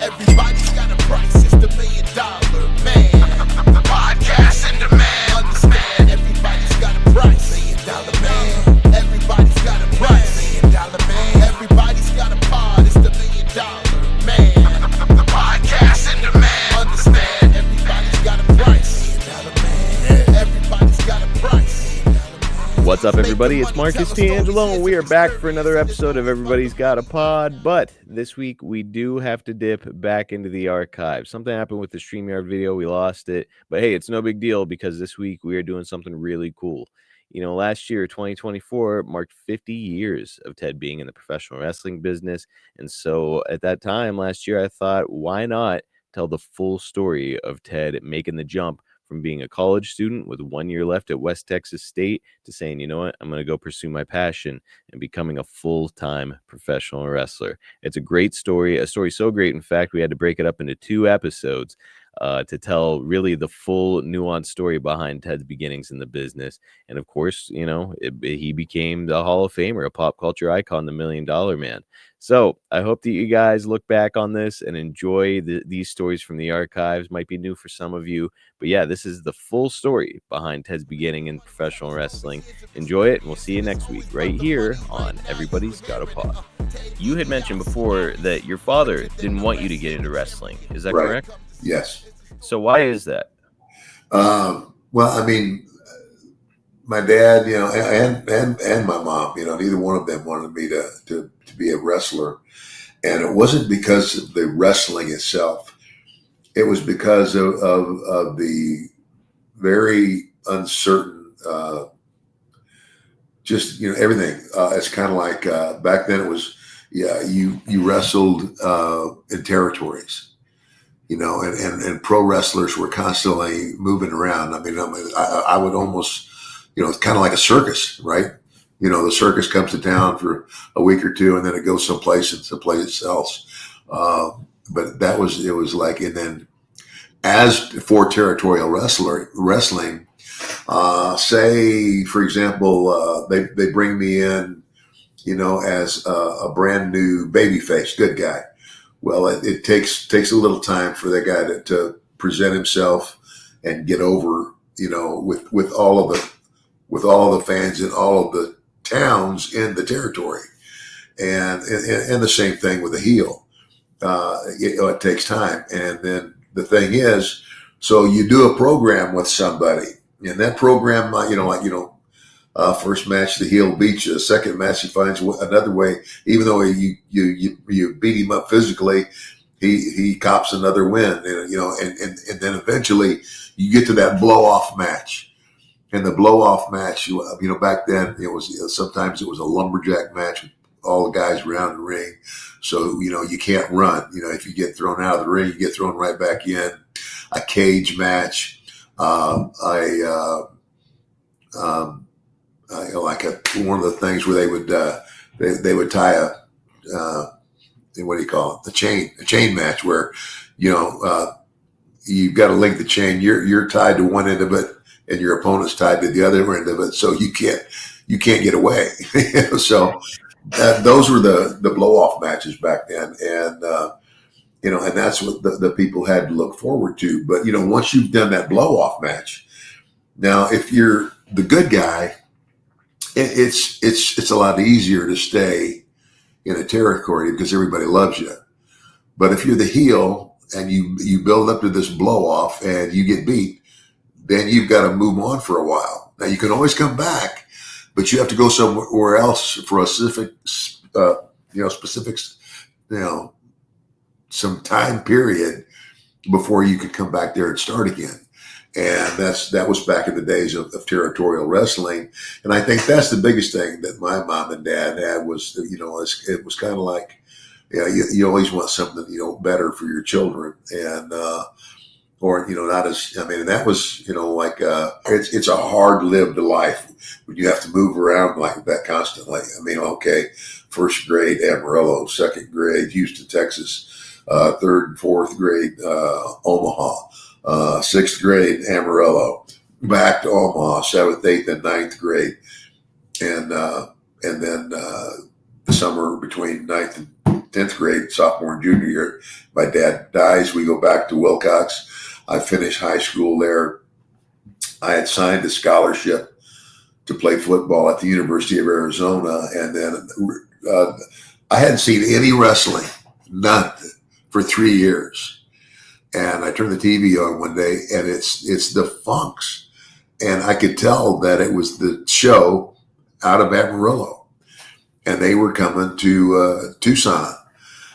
Everybody's got a price, it's the $1 million man. Podcast in demand. Understand, everybody's got a price. $1 million man. Everybody's got a price. $1 million man. Everybody's got a pod, it's the $1 million man. Podcast in demand. Understand, everybody's got a price. $1 million man. Everybody's got a price. What's up, everybody? It's Marcus D'Angelo, and we are back for another episode of Everybody's Got a Pod. But this week, we do have to dip back into the archives. Something happened with the StreamYard video. We lost it. But hey, it's no big deal because this week we are doing something really cool. You know, last year, 2024, marked 50 years of Ted being in the professional wrestling business. And so at that time last year, I thought, why not tell the full story of Ted making the jump from being a college student with 1 year left at West Texas State to saying, you know what, I'm going to go pursue my passion and becoming a full-time professional wrestler. It's a great story, a story so great, in fact, we had to break it up into 2 episodes to tell really the full nuanced story behind Ted's beginnings in the business. And of course, you know, he became the Hall of Famer, a pop culture icon, the $1 million man. So I hope that you guys look back on this and enjoy these stories from the archives. Might be new for some of you, but yeah, this is the full story behind Ted's beginning in professional wrestling. Enjoy it, and we'll see you next week right here on Everybody's Got a Pod. You had mentioned before that your father didn't want you to get into wrestling. Is that correct? Yes. So why is that? Well, I mean, my dad, you know, and my mom, you know, neither one of them wanted me to be a wrestler. And it wasn't because of the wrestling itself. It was because of the very uncertain, just, you know, everything. It's kind of like back then it was, yeah, you wrestled in territories. You know, and pro wrestlers were constantly moving around. I mean, I would almost, you know, it's kind of like a circus, right? You know, the circus comes to town for a week or two, and then it goes someplace else. But it was like, and then as for territorial wrestling, say for example, they bring me in, you know, as a brand new babyface, good guy. Well, it takes a little time for that guy to present himself and get over, you know, with all of the fans in all of the towns in the territory, and the same thing with the heel. It takes time, and then the thing is, so you do a program with somebody, and that program, first match the heel beats you. Second match he finds another way. Even though you beat him up physically, he cops another win. And you know, and then eventually you get to that blow off match. And the blow off match, you know, back then sometimes it was a lumberjack match with all the guys around the ring. So you know you can't run. You know, if you get thrown out of the ring, you get thrown right back in. A cage match. One of the things where they would tie a what do you call it, a chain match where, you know, you've got to link the chain. You're tied to one end of it and your opponent's tied to the other end of it, so you can't get away. So those were the blow off matches back then, and you know, and that's what the people had to look forward to. But you know, once you've done that blow off match, now if you're the good guy, it's a lot easier to stay in a territory because everybody loves you. But if you're the heel and you build up to this blow off and you get beat, then you've got to move on for a while. Now you can always come back, but you have to go somewhere else for a specifics, you know, some time period before you could come back there and start again. And that was back in the days of territorial wrestling. And I think that's the biggest thing that my mom and dad had was, you know, it was kind of like, yeah, you always want something, you know, better for your children. And, or, you know, not as, I mean, and that was, you know, like, it's a hard lived life when you have to move around like that constantly. I mean, okay, first grade, Amarillo, second grade, Houston, Texas, third and fourth grade, Omaha. 6th grade, Amarillo, back to Omaha, 7th, 8th, and 9th grade. and then the summer between ninth and 10th grade, sophomore and junior year, my dad dies. We go back to Wilcox. I finished high school there. I had signed a scholarship to play football at the University of Arizona, and then I hadn't seen any wrestling, none, for 3 years. And I turned the TV on one day, and it's the Funks, and I could tell that it was the show out of Amarillo, and they were coming to Tucson.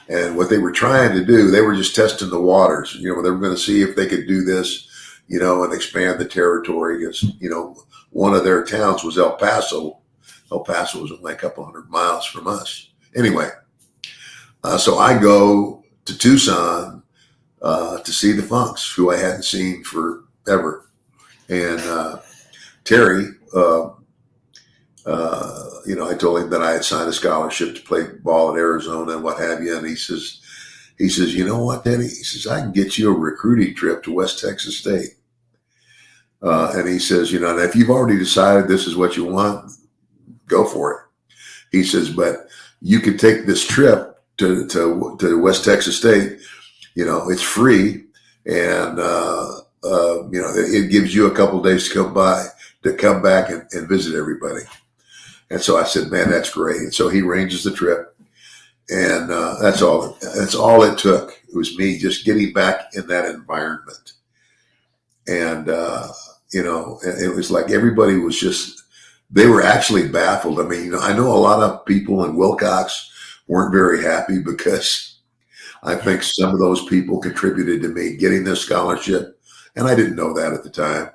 And what they were trying to do, they were just testing the waters. They were going to see if they could do this, and expand the territory. Because, one of their towns was El Paso. El Paso was only a couple hundred miles from us. Anyway, so I go to Tucson to see the Funks, who I hadn't seen forever. And Terry, I told him that I had signed a scholarship to play ball in Arizona and what have you. And he says, you know what, Teddy? He says, I can get you a recruiting trip to West Texas State. And he says, and if you've already decided this is what you want, go for it. He says, but you could take this trip to West Texas State. It's free. And, it gives you a couple of days to come back and visit everybody. And so I said, man, that's great. And so he arranges the trip, and that's all it took. It was me just getting back in that environment. And, it was like everybody was they were actually baffled. I mean, I know a lot of people in Wilcox weren't very happy because I think some of those people contributed to me getting this scholarship. And I didn't know that at the time.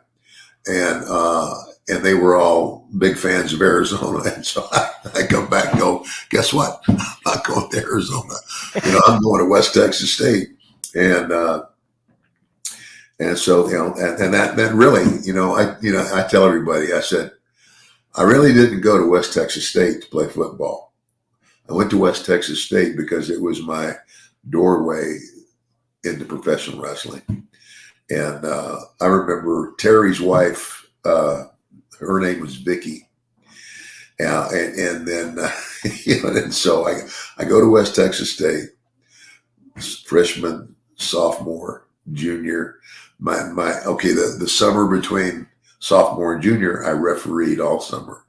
And they were all big fans of Arizona. And so I come back and go, guess what? I'm not going to Arizona. I'm going to West Texas State. And so, and that really, I tell everybody, I said, I really didn't go to West Texas State to play football. I went to West Texas State because it was my doorway into professional wrestling. And I remember Terry's wife, her name was Vicky. And then, and so I go to West Texas State, freshman, sophomore, junior. The summer between sophomore and junior, I refereed all summer.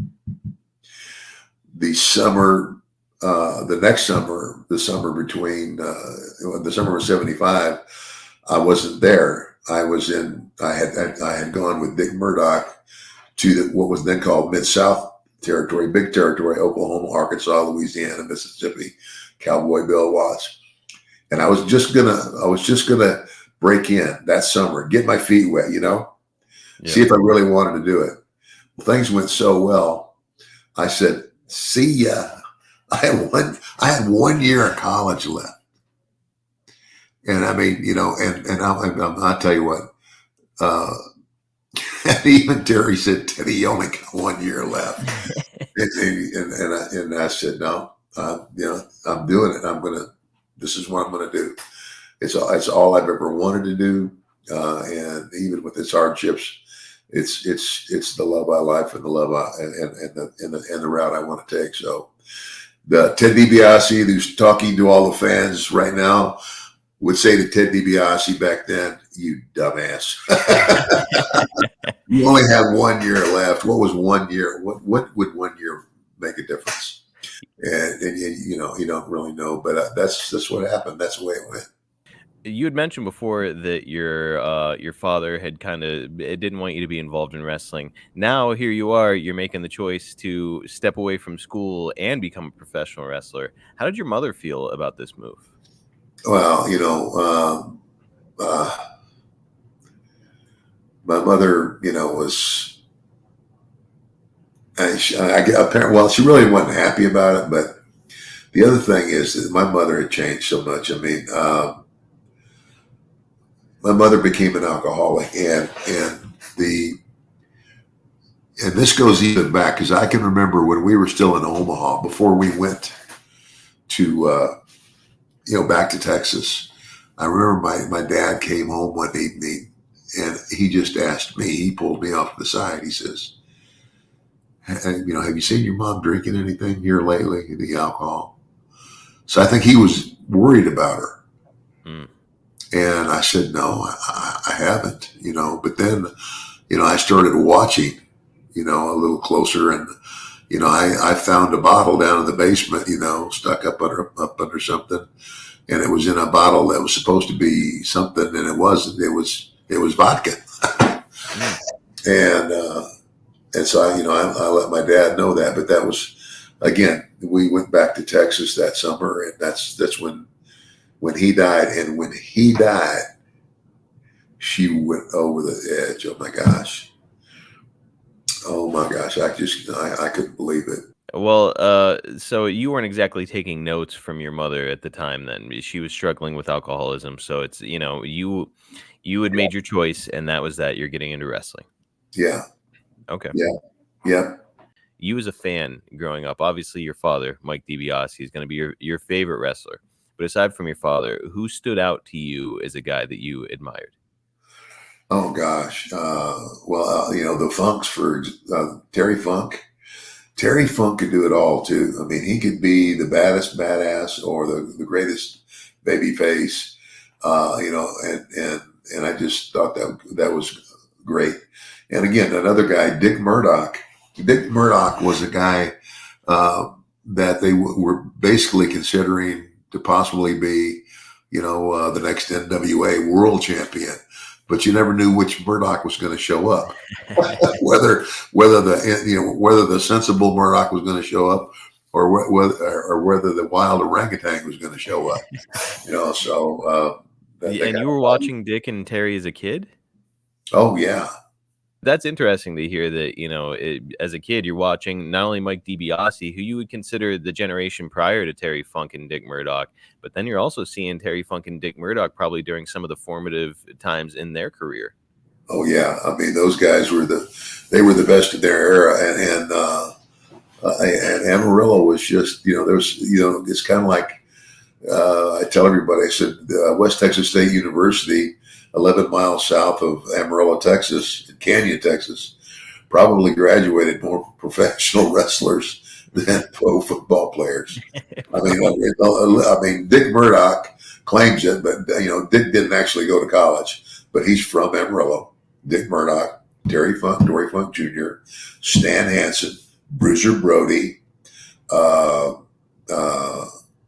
The summer, the next summer, the summer of 75, I wasn't there. I had gone with Dick Murdoch to what was then called Mid-South territory, big territory, Oklahoma, Arkansas, Louisiana, Mississippi, Cowboy Bill Watts. And I was just gonna break in that summer, get my feet wet, see if I really wanted to do it. Well, things went so well. I said, see ya. I had 1 year of college left. And I mean, and I'll tell you what, and even Terry said, Teddy, you only got 1 year left. and I said, no, I'm doing it. This is what I'm going to do. It's all I've ever wanted to do. And even with its hardships, it's the love I life and the love and the route I want to take. So the Ted DiBiase, who's talking to all the fans right now, would say to Ted DiBiase back then, you dumbass. You only have 1 year left. What was 1 year? What would 1 year make a difference? And you don't really know, but that's what happened. That's the way it went. You had mentioned before that your father had didn't want you to be involved in wrestling. Now here you are, you're making the choice to step away from school and become a professional wrestler. How did your mother feel about this move? Well, my mother, was, she really wasn't happy about it. But the other thing is that my mother had changed so much. I mean, my mother became an alcoholic, and this goes even back because I can remember when we were still in Omaha before we went to back to Texas. I remember my dad came home one evening and he just asked me. He pulled me off to the side. He says, have you seen your mom drinking anything here lately? The alcohol. So I think he was worried about her. Mm. And I said, no, I haven't, but then, I started watching, a little closer, and, I found a bottle down in the basement, stuck up under something. And it was in a bottle that was supposed to be something, and it wasn't. It was vodka. Mm. And so I let my dad know that. But that was, again, we went back to Texas that summer, and that's when he died. And when he died, she went over the edge. Oh my gosh. I couldn't believe it. Well, so you weren't exactly taking notes from your mother at the time then. She was struggling with alcoholism, so it's, you had made your choice, and that was that you're getting into wrestling. Yeah. Okay. Yeah. You as a fan growing up, obviously your father, Mike DiBiase, is going to be your favorite wrestler. But aside from your father, who stood out to you as a guy that you admired? Oh gosh. The Funks for Terry Funk. Terry Funk could do it all too. I mean, he could be the baddest badass or the greatest baby face, and I just thought that was great. And again, another guy, Dick Murdoch. Dick Murdoch was a guy that they were basically considering to possibly be, the next NWA world champion. But you never knew which Murdoch was going to show up. whether the sensible Murdoch was going to show up, or whether the wild orangutan was going to show up. And you were watching Dick and Terry as a kid? Oh yeah. That's interesting to hear that, as a kid, you're watching not only Mike DiBiase, who you would consider the generation prior to Terry Funk and Dick Murdoch, but then you're also seeing Terry Funk and Dick Murdoch probably during some of the formative times in their career. Oh yeah. I mean, those guys were the best of their era. And Amarillo was just, it's kind of like, I tell everybody, I said, West Texas State University, 11 miles south of Amarillo, Texas, in Canyon, Texas, probably graduated more professional wrestlers than pro football players. I mean, Dick Murdoch claims it, but Dick didn't actually go to college, but he's from Amarillo. Dick Murdoch, Dory Funk Jr., Stan Hansen, Bruiser Brody,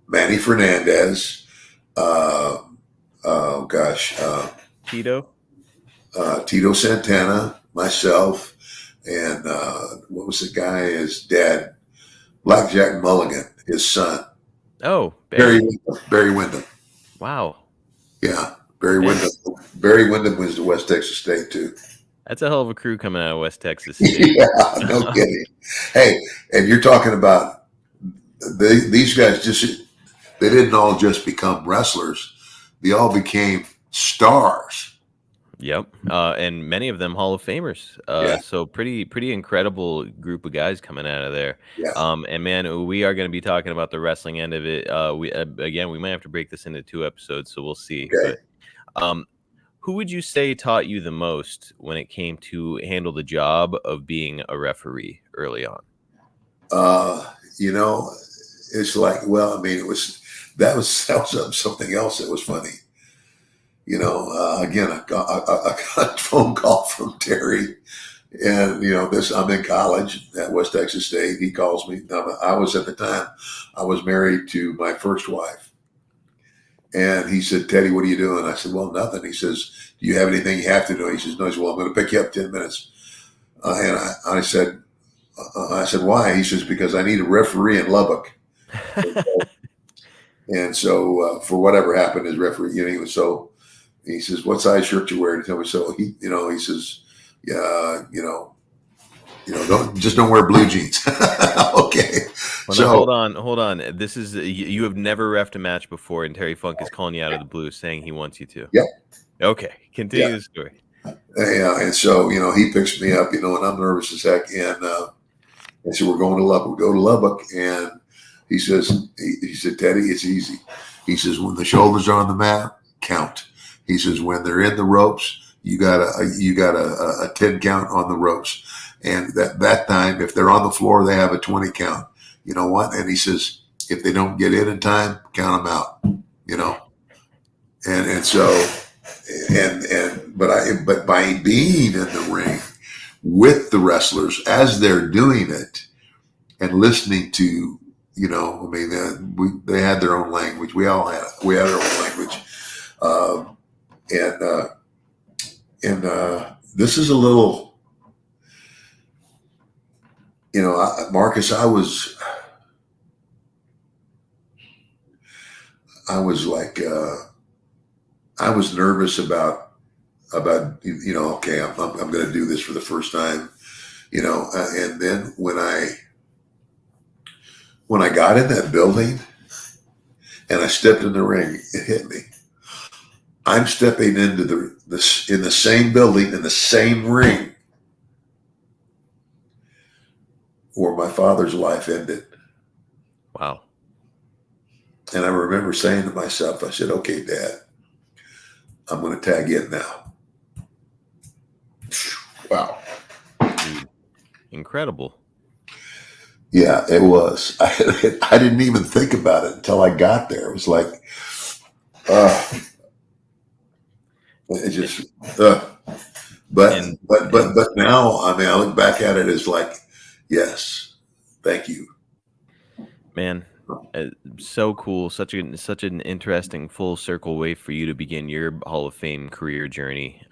Manny Fernandez, Tito Santana, myself, and what was the guy? His dad, Blackjack Mulligan, his son. Oh, Barry Windham. Wow. Yeah, Barry Windham. Barry Windham was to West Texas State too. That's a hell of a crew coming out of West Texas State. Yeah, no kidding. Hey, and you're talking about these guys they didn't all just become wrestlers. They all became stars. Yep. And many of them Hall of Famers. So pretty incredible group of guys coming out of there. Yeah. And man, we are going to be talking about the wrestling end of it. We might have to break this into 2 episodes, so we'll see. Okay. But, who would you say taught you the most when it came to handle the job of being a referee early on? It's like, that was something else that was funny. Again, I got a phone call from Terry, and I'm in college at West Texas State. He calls me. I was married to my first wife. And he said, Teddy, what are you doing? I said, well, nothing. He says, do you have anything you have to do? He says, no. He said, well, I'm going to pick you up 10 minutes. And I said, why? He says, because I need a referee in Lubbock. And so for whatever happened, his referee, he says, what size shirt you wearing? Tell me. So he says, yeah, don't wear blue jeans. Okay. Well, so hold on. This is you have never reffed a match before, and Terry Funk is calling you out of the blue, saying he wants you to. Yeah. Okay. Continue the story. Yeah, and so he picks me up, and I'm nervous as heck, and so we're going to Lubbock. We go to Lubbock, and he said, Teddy, it's easy. He says, when the shoulders are on the mat, count. He says, when they're in the ropes, you got a 10 count on the ropes. And that time, if they're on the floor, they have a 20 count. You know what? And he says, if they don't get in time, count them out. You know, and so but by being in the ring with the wrestlers as they're doing it and listening to, you know, I mean, they had their own language. We had our own language, and this is a little, you know, Marcus, I was like, I was nervous about, you know, okay, I'm going to do this for the first time, you know, and then when I got in that building and I stepped in the ring, it hit me. I'm stepping into in the same building, in the same ring where my father's life ended. Wow. And I remember saying to myself, I said, okay, Dad, I'm going to tag in now. Wow. Dude, incredible. Yeah, it was. I didn't even think about it until I got there. It was like, it just, but now, I mean, I look back at it as like, yes, thank you. Man, so cool. Such an interesting full circle way for you to begin your Hall of Fame career journey.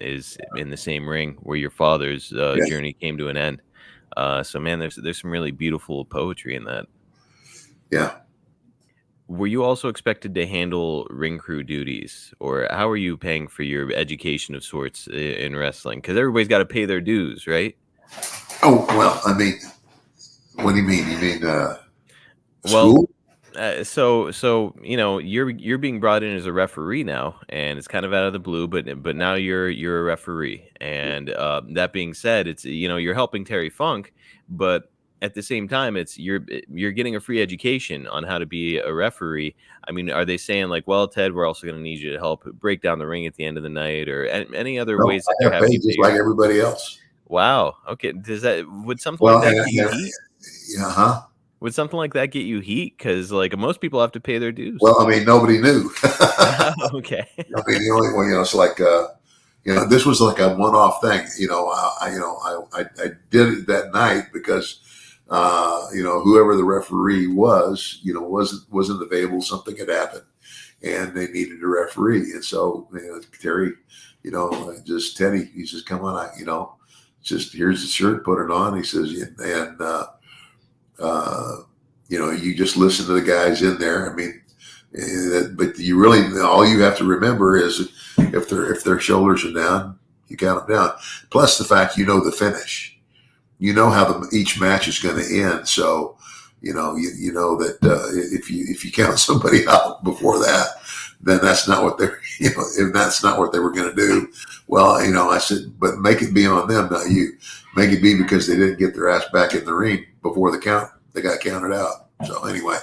Is in the same ring where your father's journey came to an end. So man, there's some really beautiful poetry in that. Yeah. Were you also expected to handle ring crew duties, or how are you paying for your education of sorts in wrestling? Because everybody's got to pay their dues, right? Oh, well, I mean, what do you mean? You mean Well, school? So you know you're being brought in as a referee now, and it's kind of out of the blue, but now you're a referee, and that being said, it's, you know, you're helping Terry Funk, but at the same time, it's you're getting a free education on how to be a referee. I mean, are they saying like, well, Ted, we're also going to need you to help break down the ring at the end of the night, or any other No, ways that I they're got having paid you pay just your like dues? everybody else. Wow. Okay. Would something Well, like that get you heat? yeah, Would something like that get you heat? Because like most people have to pay their dues. well, I mean, nobody knew. Okay. I mean, the only one, you know, it's like, you know, this was like a one-off thing. You know, I did it that night because, you know, whoever the referee was, you know, wasn't available. Something had happened, and they needed a referee. And so, you know, Terry, you know, just Teddy, he says, "Come on, you know, just here's the shirt, put it on." He says, and you know, you just listen to the guys in there. I mean. But you really, all you have to remember is if their shoulders are down, you count them down. Plus the fact, you know, the finish, you know how each match is going to end. So, you know, you know that if you count somebody out before that, then that's not what they're, you know, if that's not what they were going to do. Well, you know, I said, but make it be on them, not you. Make it be because they didn't get their ass back in the ring before the count. They got counted out. So anyway.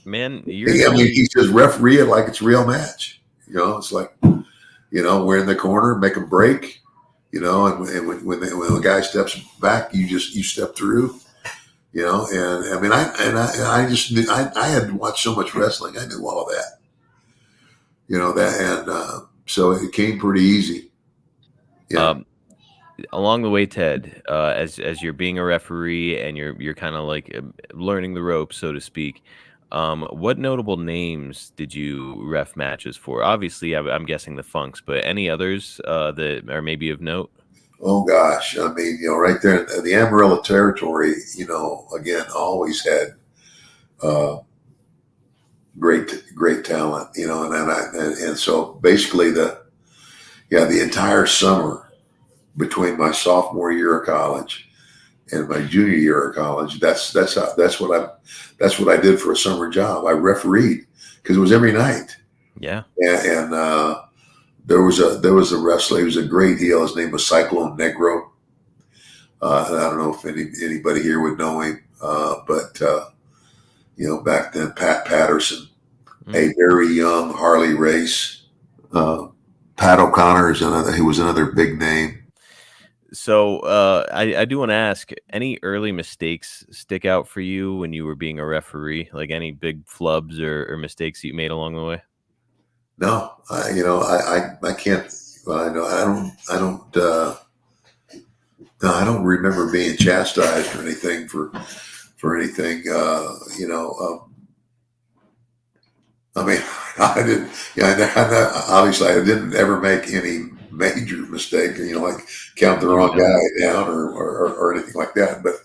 Man, I mean, he says referee it like it's a real match. You know, it's like, you know, we're in the corner, make them break. You know, and when the guy steps back, you step through. You know, and I mean, I just knew, I had watched so much wrestling, I knew all of that. You know that, and so it came pretty easy. Yeah. Along the way, Ted, as you're being a referee and you're kind of like learning the ropes, so to speak. What notable names did you ref matches for? Obviously, I'm guessing the Funks, but any others that are maybe of note? Oh gosh, I mean, you know, right there in the Amarillo territory, you know, again, always had great talent, you know, and so basically the entire summer between my sophomore year of college and my junior year of college, that's what I did for a summer job. I refereed because it was every night. Yeah. And there was a wrestler. He was a great heel. His name was Cyclone Negro. And I don't know if anybody here would know him, but you know, back then, Pat Patterson, a very young Harley Race. Pat O'Connor is another. He was another big name. So I do want to ask, any early mistakes stick out for you when you were being a referee? Like any big flubs or mistakes that you made along the way? No, I can't. Well, I don't. No, I don't remember being chastised or anything for anything. I mean, I didn't. Yeah, obviously, I didn't ever make any major mistake. Like count the You wrong know, guy down or anything like that. But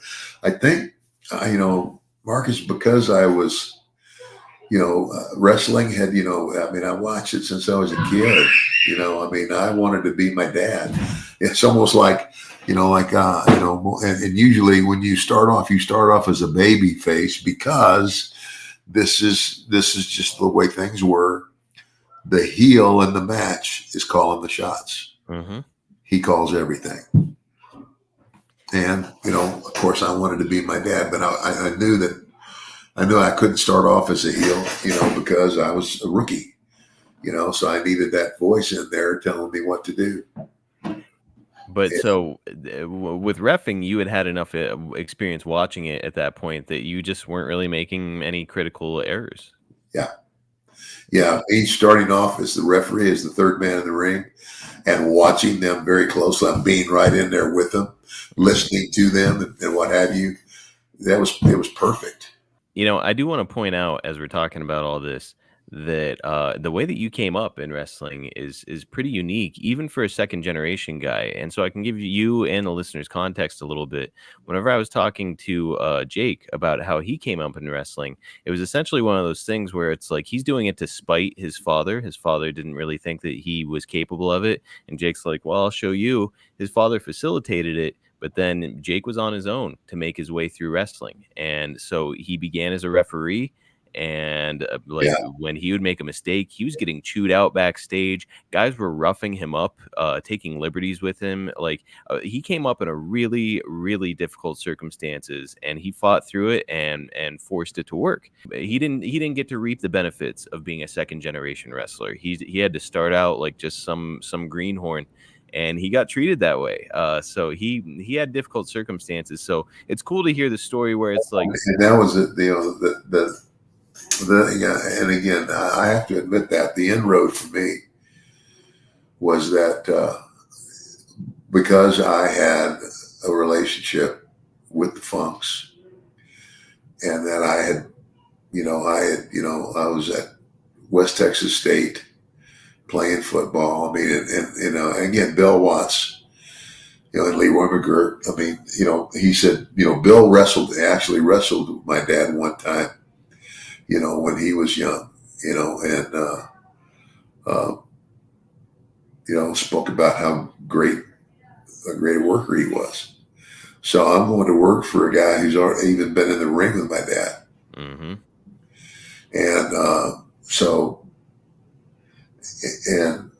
I think, Marcus, because I was, wrestling had, I mean, I watched it since I was a kid. I mean, I wanted to be my dad. It's almost like, and usually when you start off as a baby face because this is just the way things were. The heel in the match is calling the shots. hmm He calls everything. And, of course I wanted to be my dad, but I knew that I knew I couldn't start off as a heel, because I was a rookie, so I needed that voice in there telling me what to do. But so with reffing, you had enough experience watching it at that point that you just weren't really making any critical errors. Yeah. Yeah. Me starting off as the referee, as the third man in the ring and watching them very closely. I'm being right in there with them, listening to them and what have you. It was perfect. I do want to point out as we're talking about all this that the way that you came up in wrestling is pretty unique, even for a second generation guy. And so I can give you and the listeners context a little bit. Whenever I was talking to Jake about how he came up in wrestling, it was essentially one of those things where it's like he's doing it to spite his father. His father didn't really think that he was capable of it, and Jake's like, "Well, I'll show you." His father facilitated it. But then Jake was on his own to make his way through wrestling. And so he began as a referee. And like Yeah. when he would make a mistake, he was getting chewed out backstage. Guys were roughing him up, taking liberties with him. Like he came up in a really, really difficult circumstances, and he fought through it and forced it to work. He didn't get to reap the benefits of being a second generation wrestler. He had to start out like just some greenhorn, and he got treated that way. So he had difficult circumstances. So it's cool to hear the story where it's like, And that was it, yeah, and again, I have to admit that the inroad for me was that because I had a relationship with the Funks, and that I was at West Texas State playing football. I mean, and again, Bill Watts, and Leroy McGirt. I mean, he said, Bill actually wrestled with my dad one time, when he was young, and, spoke about how great a great worker he was. So I'm going to work for a guy who's already even been in the ring with my dad. mm-hmm. And and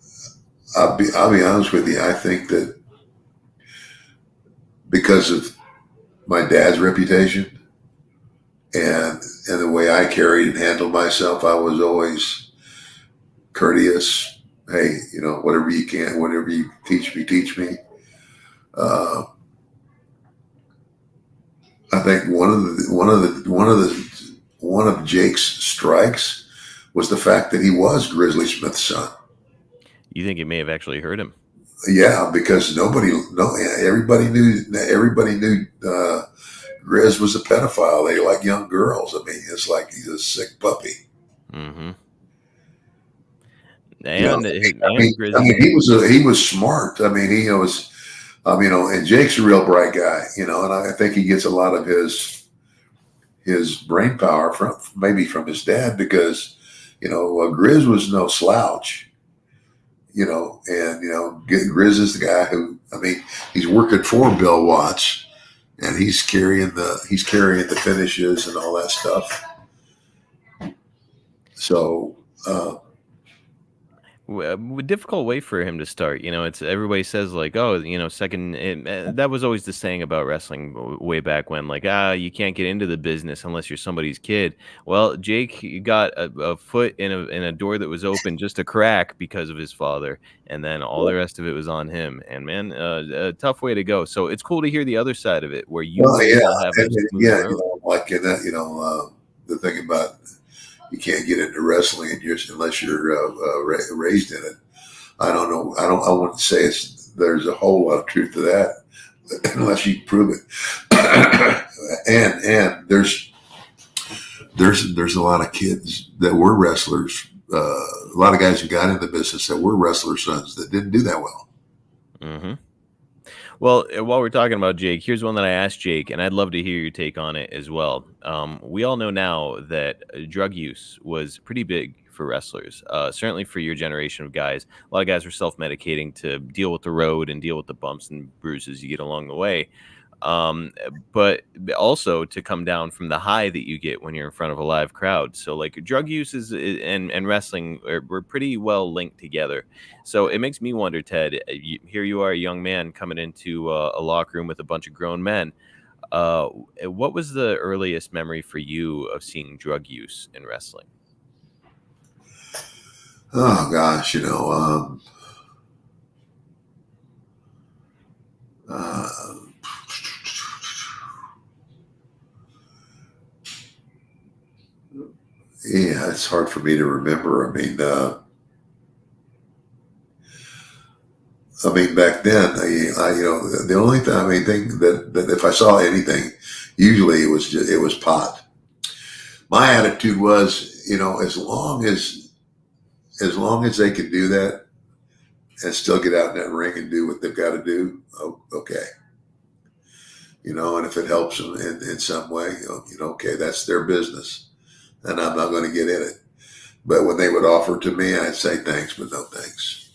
I'll be honest with you. I think that because of my dad's reputation and the way I carried and handled myself, I was always courteous. Hey, whatever you can, whatever you teach me. I think one of Jake's strikes was the fact that he was Grizzly Smith's son. You think it may have actually hurt him? Yeah, because everybody knew Grizz was a pedophile. They like young girls. I mean, it's like he's a sick puppy. Mm-hmm. He was smart. I mean, he was, and Jake's a real bright guy, and I think he gets a lot of his brain power from his dad because, Grizz was no slouch, and Grizz is the guy who, I mean, he's working for Bill Watts, and he's carrying the finishes and all that stuff. So. difficult way for him to start. It's everybody says like, oh, second. That was always the saying about wrestling way back when, like, you can't get into the business unless you're somebody's kid. Well, Jake got a foot in a door that was open just a crack because of his father, and then all the rest of it was on him. And man, a tough way to go. So it's cool to hear the other side of it, where you Well, were yeah, able to have a smooth yeah, road. like in that, the thing about you can't get into wrestling unless you're raised in it. I don't know. I wouldn't say there's a whole lot of truth to that unless you prove it. and there's a lot of kids that were wrestlers. A lot of guys who got into the business that were wrestler sons that didn't do that well. Mm-hmm. Well, while we're talking about Jake, here's one that I asked Jake, and I'd love to hear your take on it as well. We all know now that drug use was pretty big for wrestlers, certainly for your generation of guys. A lot of guys were self-medicating to deal with the road and deal with the bumps and bruises you get along the way. But also to come down from the high that you get when you're in front of a live crowd. So like drug use and wrestling were pretty well linked together. So it makes me wonder, Ted, here you are, a young man coming into a locker room with a bunch of grown men. What was the earliest memory for you of seeing drug use in wrestling? Oh gosh, uh, yeah, it's hard for me to remember. I mean, back then, the only thing, thing that if I saw anything, usually it was pot. My attitude was, as long as they could do that and still get out in that ring and do what they've got to do, okay. And if it helps them in some way, okay, that's their business, and I'm not going to get in it. But when they would offer to me, I'd say thanks, but no thanks.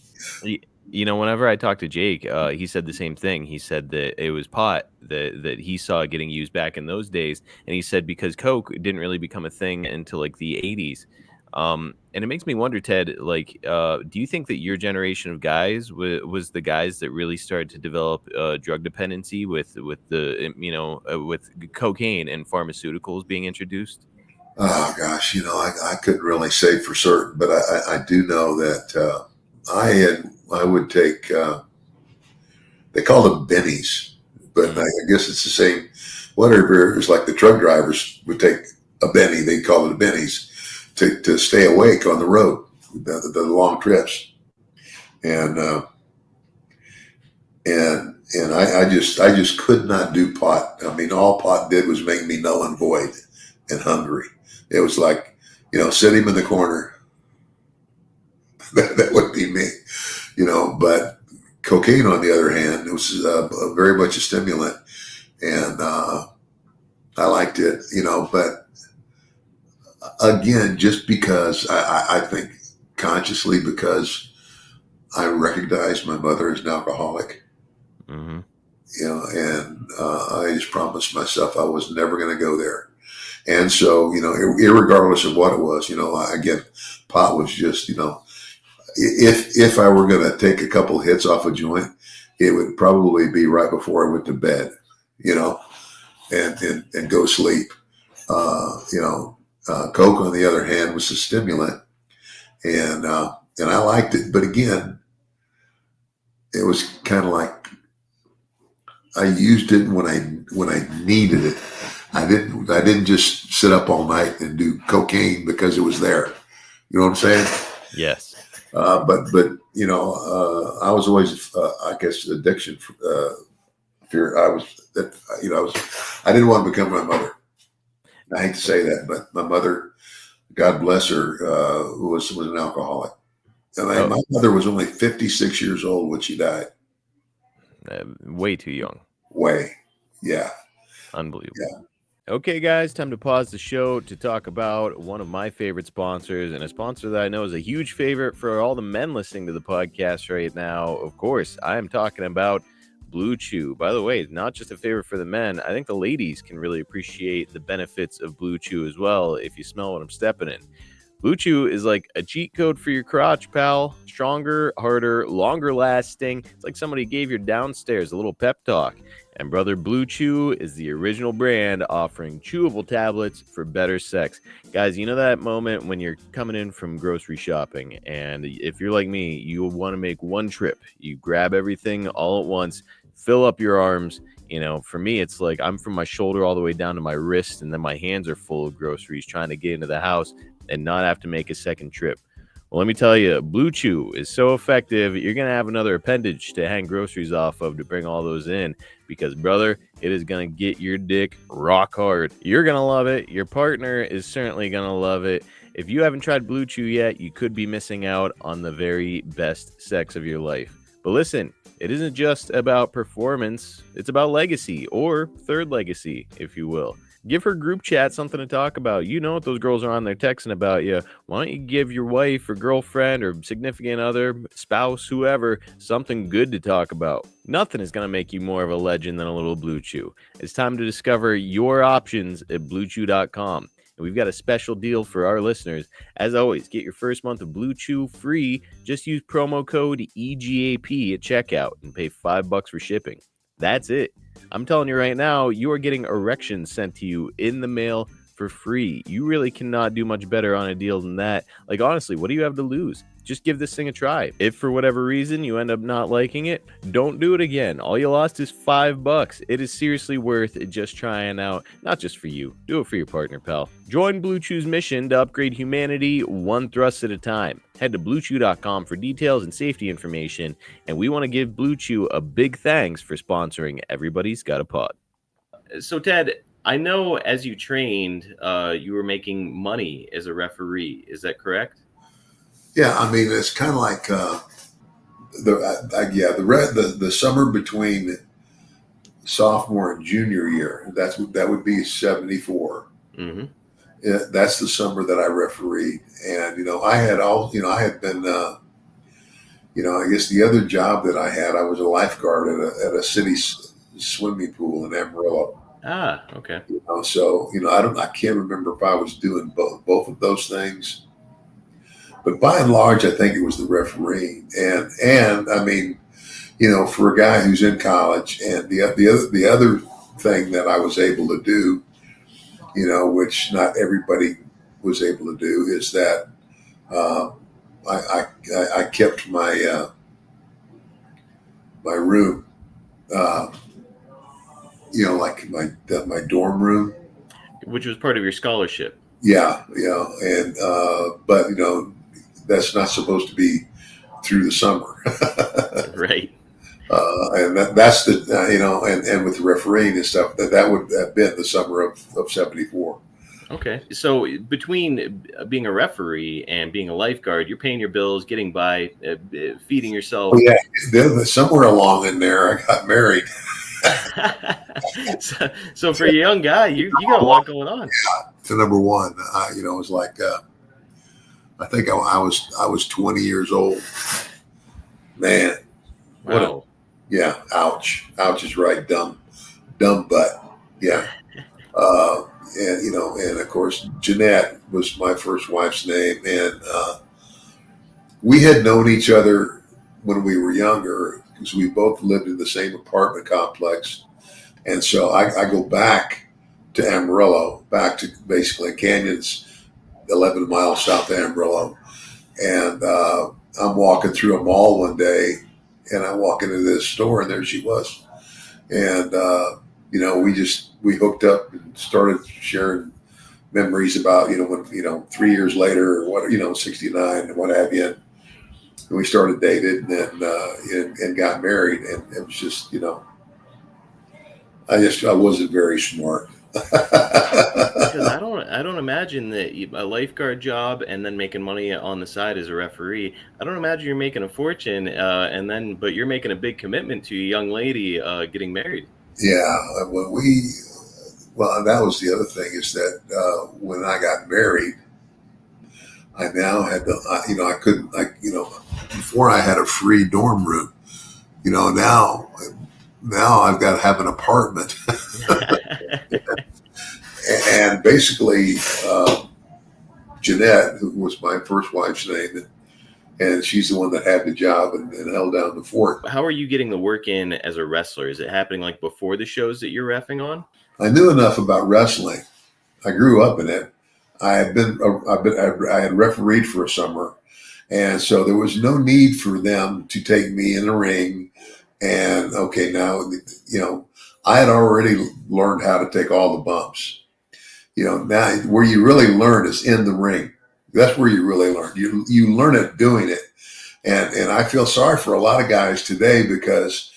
Whenever I talked to Jake, he said the same thing. He said that it was pot that he saw getting used back in those days, and he said because Coke didn't really become a thing until like the '80s. And it makes me wonder, Ted, like, do you think that your generation of guys was the guys that really started to develop drug dependency with with cocaine and pharmaceuticals being introduced? Oh gosh, I couldn't really say for certain, but I do know that I would take they call them bennies, but I guess it's the same. Whatever, it's like the truck drivers would take a benny, they call it a bennies to stay awake on the road, the long trips, and I just could not do pot. I mean, all pot did was make me null and void and hungry. It was like, sit him in the corner. That would be me, But cocaine, on the other hand, it was very much a stimulant, and I liked it, But again, just because I think consciously, because I recognized my mother as an alcoholic, Mm-hmm. and I just promised myself I was never going to go there. And so, irregardless of what it was, again, pot was just, if I were going to take a couple hits off a joint, it would probably be right before I went to bed, and go sleep. Coke, on the other hand, was a stimulant, and I liked it, but again, it was kind of like I used it when I needed it. I didn't just sit up all night and do cocaine because it was there. You know what I'm saying? Yes. But I was always, I guess, addiction fear. I didn't want to become my mother. I hate to say that, but my mother, God bless her, was an alcoholic. And my mother was only 56 years old when she died. Way too young. Way, yeah, Unbelievable. yeah. Okay, guys, time to pause the show to talk about one of my favorite sponsors, and a sponsor that I know is a huge favorite for all the men listening to the podcast right now. Of course, I am talking about Blue Chew. By the way, not just a favorite for the men. I think the ladies can really appreciate the benefits of Blue Chew as well if you smell what I'm stepping in. Blue Chew is like a cheat code for your crotch, pal. Stronger, harder, longer lasting. It's like somebody gave your downstairs a little pep talk. And brother, Blue Chew is the original brand offering chewable tablets for better sex. Guys, you know that moment when you're coming in from grocery shopping, and if you're like me, you want to make one trip. You grab everything all at once, fill up your arms. For me, it's like I'm from my shoulder all the way down to my wrist, and then my hands are full of groceries trying to get into the house and not have to make a second trip. Well, let me tell you, Blue Chew is so effective, you're going to have another appendage to hang groceries off of to bring all those in because, brother, it is going to get your dick rock hard. You're going to love it. Your partner is certainly going to love it. If you haven't tried Blue Chew yet, you could be missing out on the very best sex of your life. But listen, it isn't just about performance. It's about legacy, or third legacy, if you will. Give her group chat something to talk about. You know what those girls are on there texting about you. Why don't you give your wife or girlfriend or significant other, spouse, whoever, something good to talk about? Nothing is going to make you more of a legend than a little Blue Chew. It's time to discover your options at BlueChew.com. And we've got a special deal for our listeners. As always, get your first month of Blue Chew free. Just use promo code EGAP at checkout and pay $5 for shipping. That's it. I'm telling you right now, you are getting erections sent to you in the mail for free. You really cannot do much better on a deal than that. Like, honestly, what do you have to lose? Just give this thing a try. If for whatever reason you end up not liking it, don't do it again. All you lost is $5. It is seriously worth just trying out. Not just for you. Do it for your partner, pal. Join Blue Chew's mission to upgrade humanity one thrust at a time. Head to BlueChew.com for details and safety information. And we want to give Blue Chew a big thanks for sponsoring Everybody's Got a Pod. So, Ted, I know as you trained, you were making money as a referee. Is that correct? Yeah, I mean, it's kind of like the summer between sophomore and junior year. That would be 74. Mm-hmm. Yeah, that's the summer that I refereed, and I had been, I guess the other job that I had, I was a lifeguard at a city swimming pool in Amarillo. Ah, okay. So I can't remember if I was doing both of those things. But by and large, I think it was the refereeing, and I mean, for a guy who's in college, and the other thing that I was able to do, which not everybody was able to do, is that I kept my my room, like my dorm room, which was part of your scholarship. Yeah, and but that's not supposed to be through the summer. Right. And that's the and with the refereeing and stuff, that would have been the summer of 74. Okay, so between being a referee and being a lifeguard, you're paying your bills, getting by, feeding yourself. Oh, yeah, somewhere along in there, I got married. so for a young guy, you got a lot going on. Yeah, to number one, it was like I think I was 20 years old. Man, wow. Ouch is right, dumb butt. Yeah, and of course Jeanette was my first wife's name, and we had known each other when we were younger because we both lived in the same apartment complex, and so I go back to Amarillo, back to basically Canyons, 11 miles south of Amarillo. And I'm walking through a mall one day, and I walk into this store, and there she was. And, we hooked up and started sharing memories about, when, 3 years later or what, 69 and what have you. And we started dating and got married. And it was just, I wasn't very smart. Because I don't imagine that a lifeguard job and then making money on the side as a referee. I don't imagine you're making a fortune but you're making a big commitment to a young lady getting married. Yeah, that was the other thing is that when I got married, I now had to, I couldn't, before I had a free dorm room, now I've got to have an apartment. And basically, Jeanette, who was my first wife's name, and she's the one that had the job and held down the fort. How are you getting the work in as a wrestler? Is it happening like before the shows that you're reffing on? I knew enough about wrestling. I grew up in it. I had refereed for a summer, and so there was no need for them to take me in the ring. And okay, now I had already learned how to take all the bumps. Now where you really learn is in the ring. That's where you really learn. You learn it doing it. And I feel sorry for a lot of guys today because,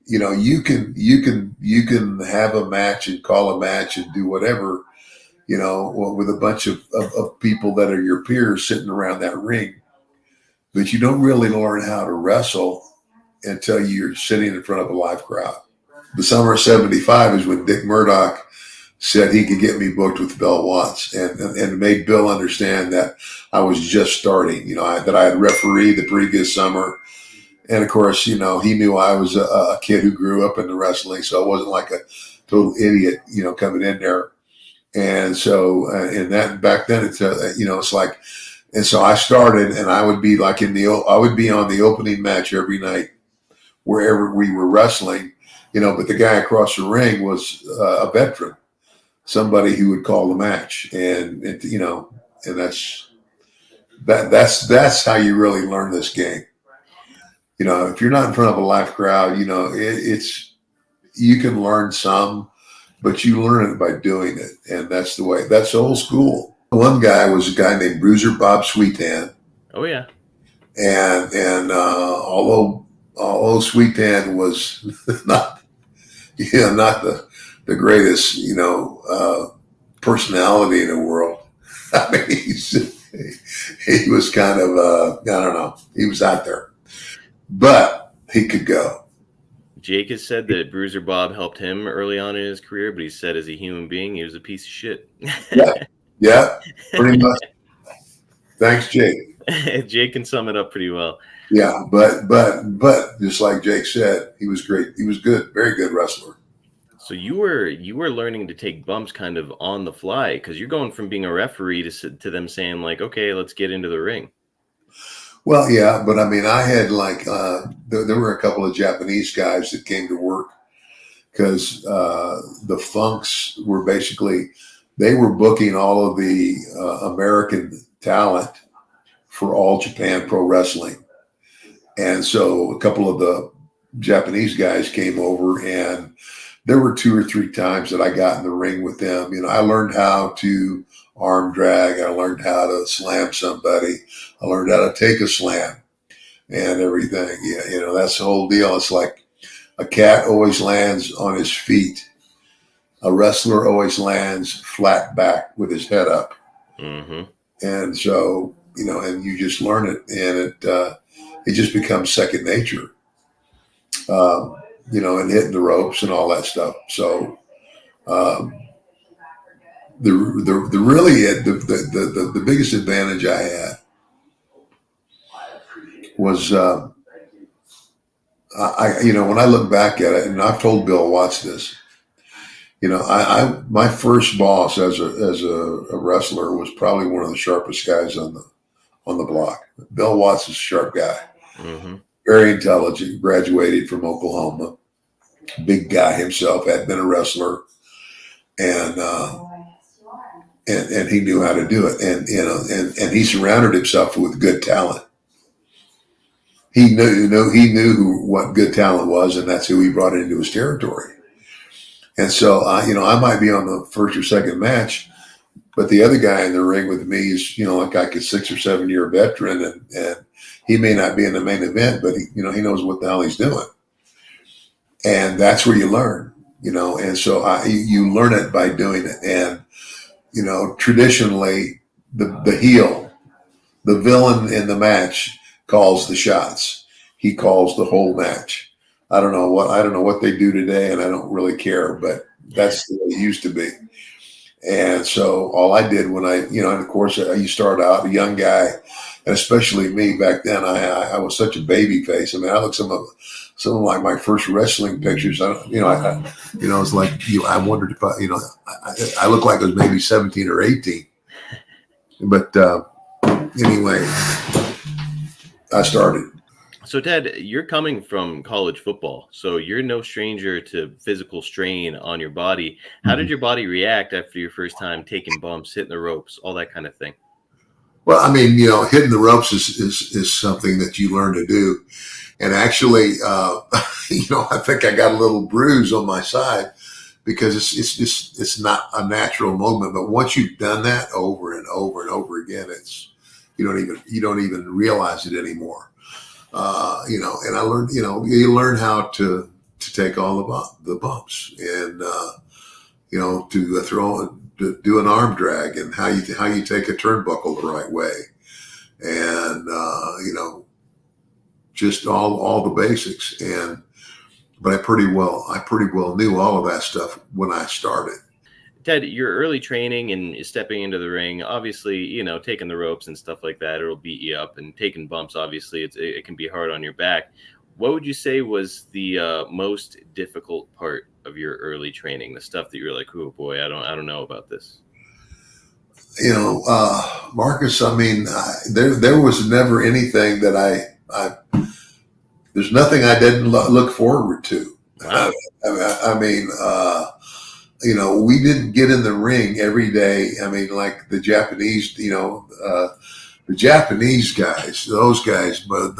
you can have a match and call a match and do whatever, with a bunch of people that are your peers sitting around that ring. But you don't really learn how to wrestle until you're sitting in front of a live crowd. The summer of '75 is when Dick Murdoch said he could get me booked with Bill Watts and made Bill understand that I was just starting, that I had refereed the previous summer. And of course, he knew I was a kid who grew up in the wrestling. So I wasn't like a total idiot, coming in there. And so, back then it's like, and so I started and I would be like I would be on the opening match every night, wherever we were wrestling, but the guy across the ring was a veteran. Somebody who would call the match, and that's how you really learn this game. If you're not in front of a live crowd, you can learn some, but you learn it by doing it, and that's the way. That's old school. One guy was a guy named Bruiser Bob Sweetan. Oh yeah, and although Sweetan was not the greatest, personality in the world. I mean, he was kind of, I don't know, he was out there, but he could go. Jake has said that Bruiser Bob helped him early on in his career, but he said as a human being, he was a piece of shit. Yeah, pretty much. Thanks, Jake. Jake can sum it up pretty well. Yeah, but just like Jake said, he was great. He was good, very good wrestler. So you were learning to take bumps kind of on the fly because you're going from being a referee to them saying like, okay, let's get into the ring. Well, yeah, but I mean, I had like there were a couple of Japanese guys that came to work because the Funks were they were booking all of the American talent for All Japan Pro Wrestling, and so a couple of the Japanese guys came over and. There were 2 or 3 times that I got in the ring with them. I learned how to arm drag. I learned how to slam somebody. I learned how to take a slam and everything. Yeah, that's the whole deal. It's like a cat always lands on his feet. A wrestler always lands flat back with his head up. Mm-hmm. And so, and you just learn it, and it just becomes second nature. And hitting the ropes and all that stuff. So, the biggest advantage I had was, when I look back at it, and I've told Bill Watts this, my first boss as a wrestler was probably one of the sharpest guys on the block. Bill Watts is a sharp guy. Mm-hmm. Very intelligent, graduated from Oklahoma, big guy himself, had been a wrestler, and he knew how to do it. And he surrounded himself with good talent. He knew what good talent was, and that's who he brought into his territory. And so, I might be on the first or second match, but the other guy in the ring with me is, like a 6 or 7 year veteran, and he may not be in the main event, but he knows what the hell he's doing. And that's where you learn, and so you learn it by doing it. And, traditionally the heel, the villain in the match calls the shots. He calls the whole match. I don't know what they do today, and I don't really care, but that's the way it used to be. And so all I did when and of course you start out a young guy, and especially me back then, I was such a baby face. I mean, I look some of like my first wrestling pictures. It's like I wondered if I look like I was maybe 17 or 18. But anyway, I started. So, Ted, you're coming from college football, so you're no stranger to physical strain on your body. How did your body react after your first time taking bumps, hitting the ropes, all that kind of thing? Well, I mean, hitting the ropes is something that you learn to do. And actually, I think I got a little bruise on my side because it's not a natural movement. But once you've done that over and over and over again, you don't even realize it anymore. And I learned, you learn how to take all the bumps and to do an arm drag and how you take a turnbuckle the right way, and just all the basics. But I pretty well knew all of that stuff when I started. Ted, your early training and stepping into the ring, obviously, taking the ropes and stuff like that, it'll beat you up, and taking bumps, obviously, it can be hard on your back. What would you say was the most difficult part of your early training? The stuff that you're like, oh boy, I don't know about this. Marcus, I mean, there was never anything that there's nothing I didn't look forward to. Wow. I mean, we didn't get in the ring every day. I mean, like the Japanese, the Japanese guys, those guys, but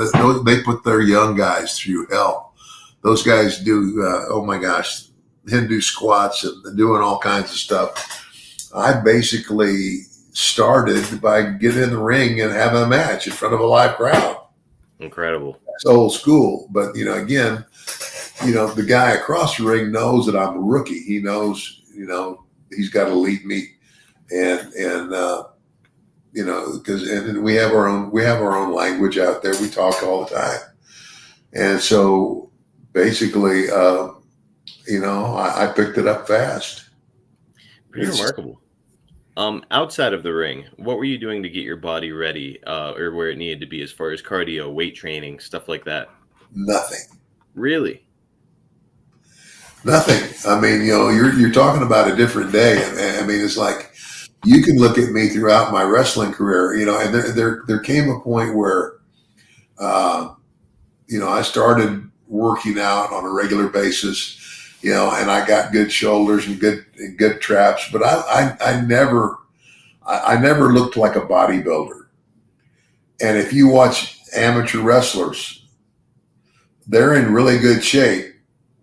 they put their young guys through hell. Those guys do, oh my gosh, Hindu squats and doing all kinds of stuff. I basically started by getting in the ring and having a match in front of a live crowd. Incredible. That's old school. But, again, the guy across the ring knows that I'm a rookie. He knows, he's got to lead me. And because we have our own language out there. We talk all the time. And so basically, I picked it up fast. Pretty remarkable. Outside of the ring, what were you doing to get your body ready, or where it needed to be as far as cardio, weight training, stuff like that? Nothing. Really? Nothing. I mean, you're talking about a different day. I mean, it's like you can look at me throughout my wrestling career, and there came a point where, I started working out on a regular basis, and I got good shoulders and good traps, but I never looked like a bodybuilder. And if you watch amateur wrestlers, they're in really good shape,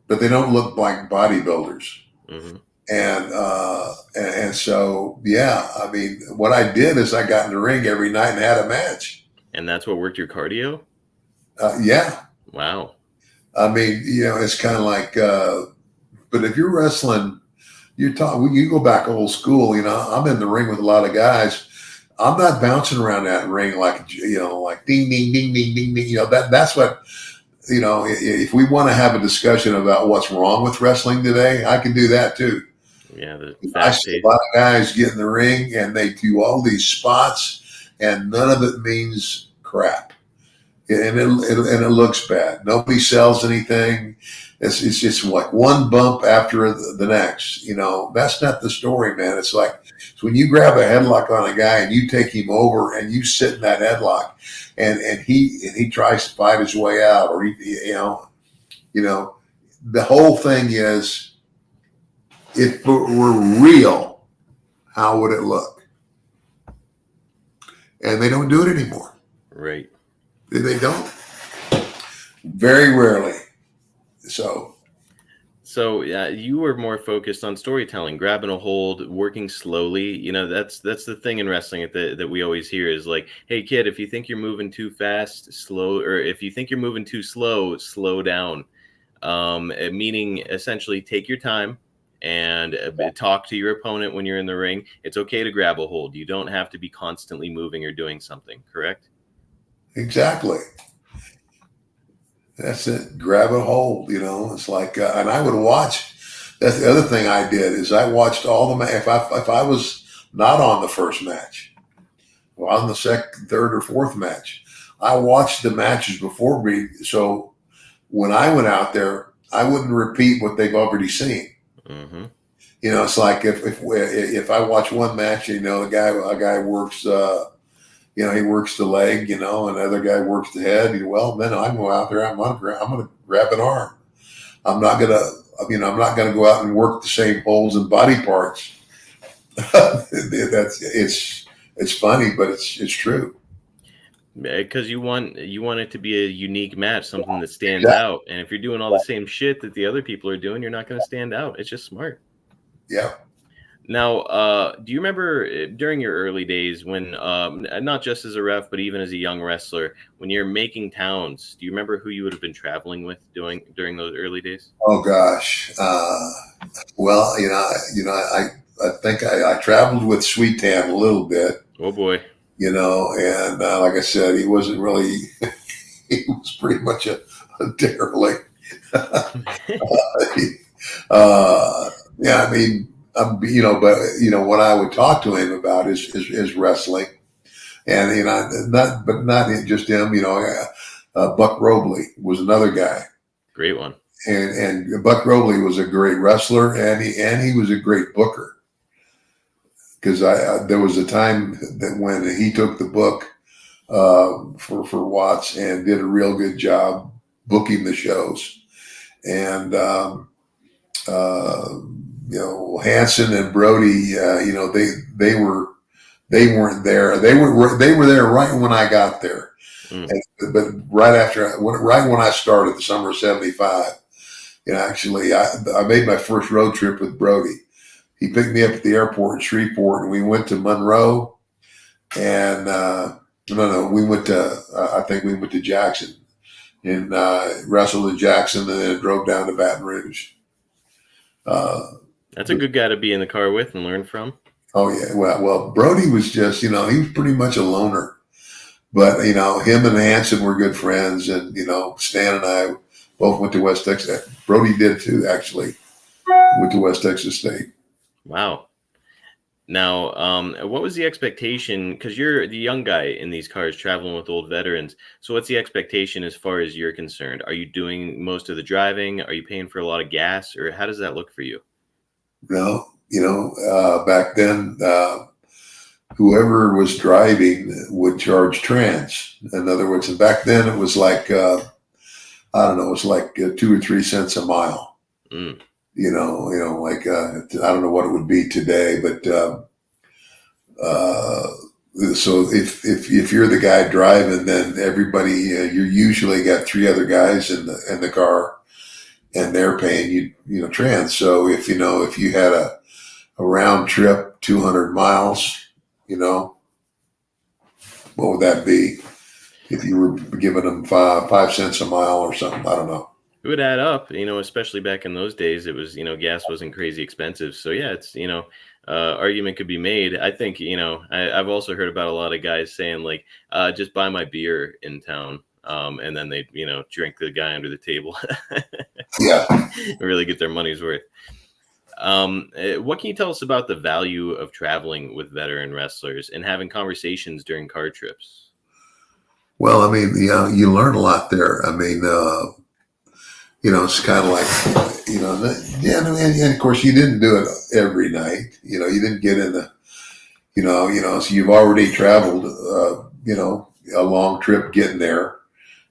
but they don't look like bodybuilders. Mm-hmm. And so, yeah, I mean, what I did is I got in the ring every night and had a match. And that's what worked your cardio? Yeah. Wow. I mean, it's kind of like, but if you're wrestling, you go back old school, I'm in the ring with a lot of guys. I'm not bouncing around that ring like ding, ding, ding, ding, ding, ding. That's what, if we want to have a discussion about what's wrong with wrestling today, I can do that too. Yeah. I see a lot of guys get in the ring and they do all these spots and none of it means crap. And it looks bad. Nobody sells anything. It's just like one bump after the next. That's not the story, man. It's like when you grab a headlock on a guy and you take him over and you sit in that headlock, and he tries to fight his way out, or the whole thing is, if it were real, how would it look? And they don't do it anymore. Right. They don't. Very rarely. So yeah, you were more focused on storytelling, grabbing a hold, working slowly. That's the thing in wrestling that we always hear is like, hey kid, if you think you're moving too fast, slow, or if you think you're moving too slow, slow down. Meaning essentially take your time and talk to your opponent when you're in the ring. It's okay to grab a hold. You don't have to be constantly moving or doing something, correct? Exactly. That's it. Grab a hold, it's like, and I would watch. That's the other thing I did is I watched all the if I was not on the first match, or on the second, third, or fourth match, I watched the matches before me. So when I went out there, I wouldn't repeat what they've already seen. Mm-hmm. You know, it's like if I watch one match, you know, a guy works, you know, he works the leg, you know, and another guy works the head. Well, then I'm going out there. I'm gonna grab an arm. I'm not gonna, you know, I'm not gonna go out and work the same holes and body parts. It's funny, but it's true. Because you want it to be a unique match, something that stands Exactly. out. And if you're doing all the same shit that the other people are doing, you're not going to stand out. It's just smart. Yeah. Now, do you remember during your early days when, not just as a ref, but even as a young wrestler, when you're making towns, do you remember who you would have been traveling with during those early days? Oh gosh. Well, I think I traveled with Sweet Tan a little bit, Oh boy. you know, and like I said, he wasn't really. He was pretty much a derelict. Yeah, I mean, you know, but you know what I would talk to him about is wrestling, and you know, not just him. You know, Buck Robley was another guy, Great one. and Buck Robley was a great wrestler, and he was a great booker. Because there was a time that when he took the book for Watts and did a real good job booking the shows, and you know, Hanson and Brody, you know, they weren't there. They were there right when I got there, but right when I started the summer of '75, you know, actually I made my first road trip with Brody. He picked me up at the airport in Shreveport, and we went to Monroe, and no, we went to I think we went to Jackson, and wrestled in Jackson, and then drove down to Baton Rouge. That's a good guy to be in the car with and learn from. Oh yeah, well, Brody was just, you know, he was pretty much a loner, but you know, him and Hanson were good friends, and you know, Stan and I both went to West Texas. Brody did too, actually. Went to West Texas State. Wow. Now, what was the expectation? Because you're the young guy in these cars traveling with old veterans. So what's the expectation as far as you're concerned? Are you doing most of the driving? Are you paying for a lot of gas? Or how does that look for you? No, you know, back then, whoever was driving would charge trans. In other words, and back then it was like, I don't know, it was like 2 or 3 cents a mile. Mm. You know, like I don't know what it would be today, but so if you're the guy driving, then everybody, you usually got 3 other guys in the car, and they're paying you know, trans. So if you had a round trip 200 miles, you know, what would that be if you were giving them 5 cents a mile or something? I don't know. It would add up, especially back in those days. It was, gas wasn't crazy expensive. So yeah, it's, argument could be made. I think, I've also heard about a lot of guys saying like, just buy my beer in town. And then they, drink the guy under the table. Yeah. Really get their money's worth. What can you tell us about the value of traveling with veteran wrestlers and having conversations during car trips? Well, I mean, you learn a lot there. I mean, it's kind of like, yeah, and of course you didn't do it every night. You didn't get in the, so you've already traveled, a long trip getting there,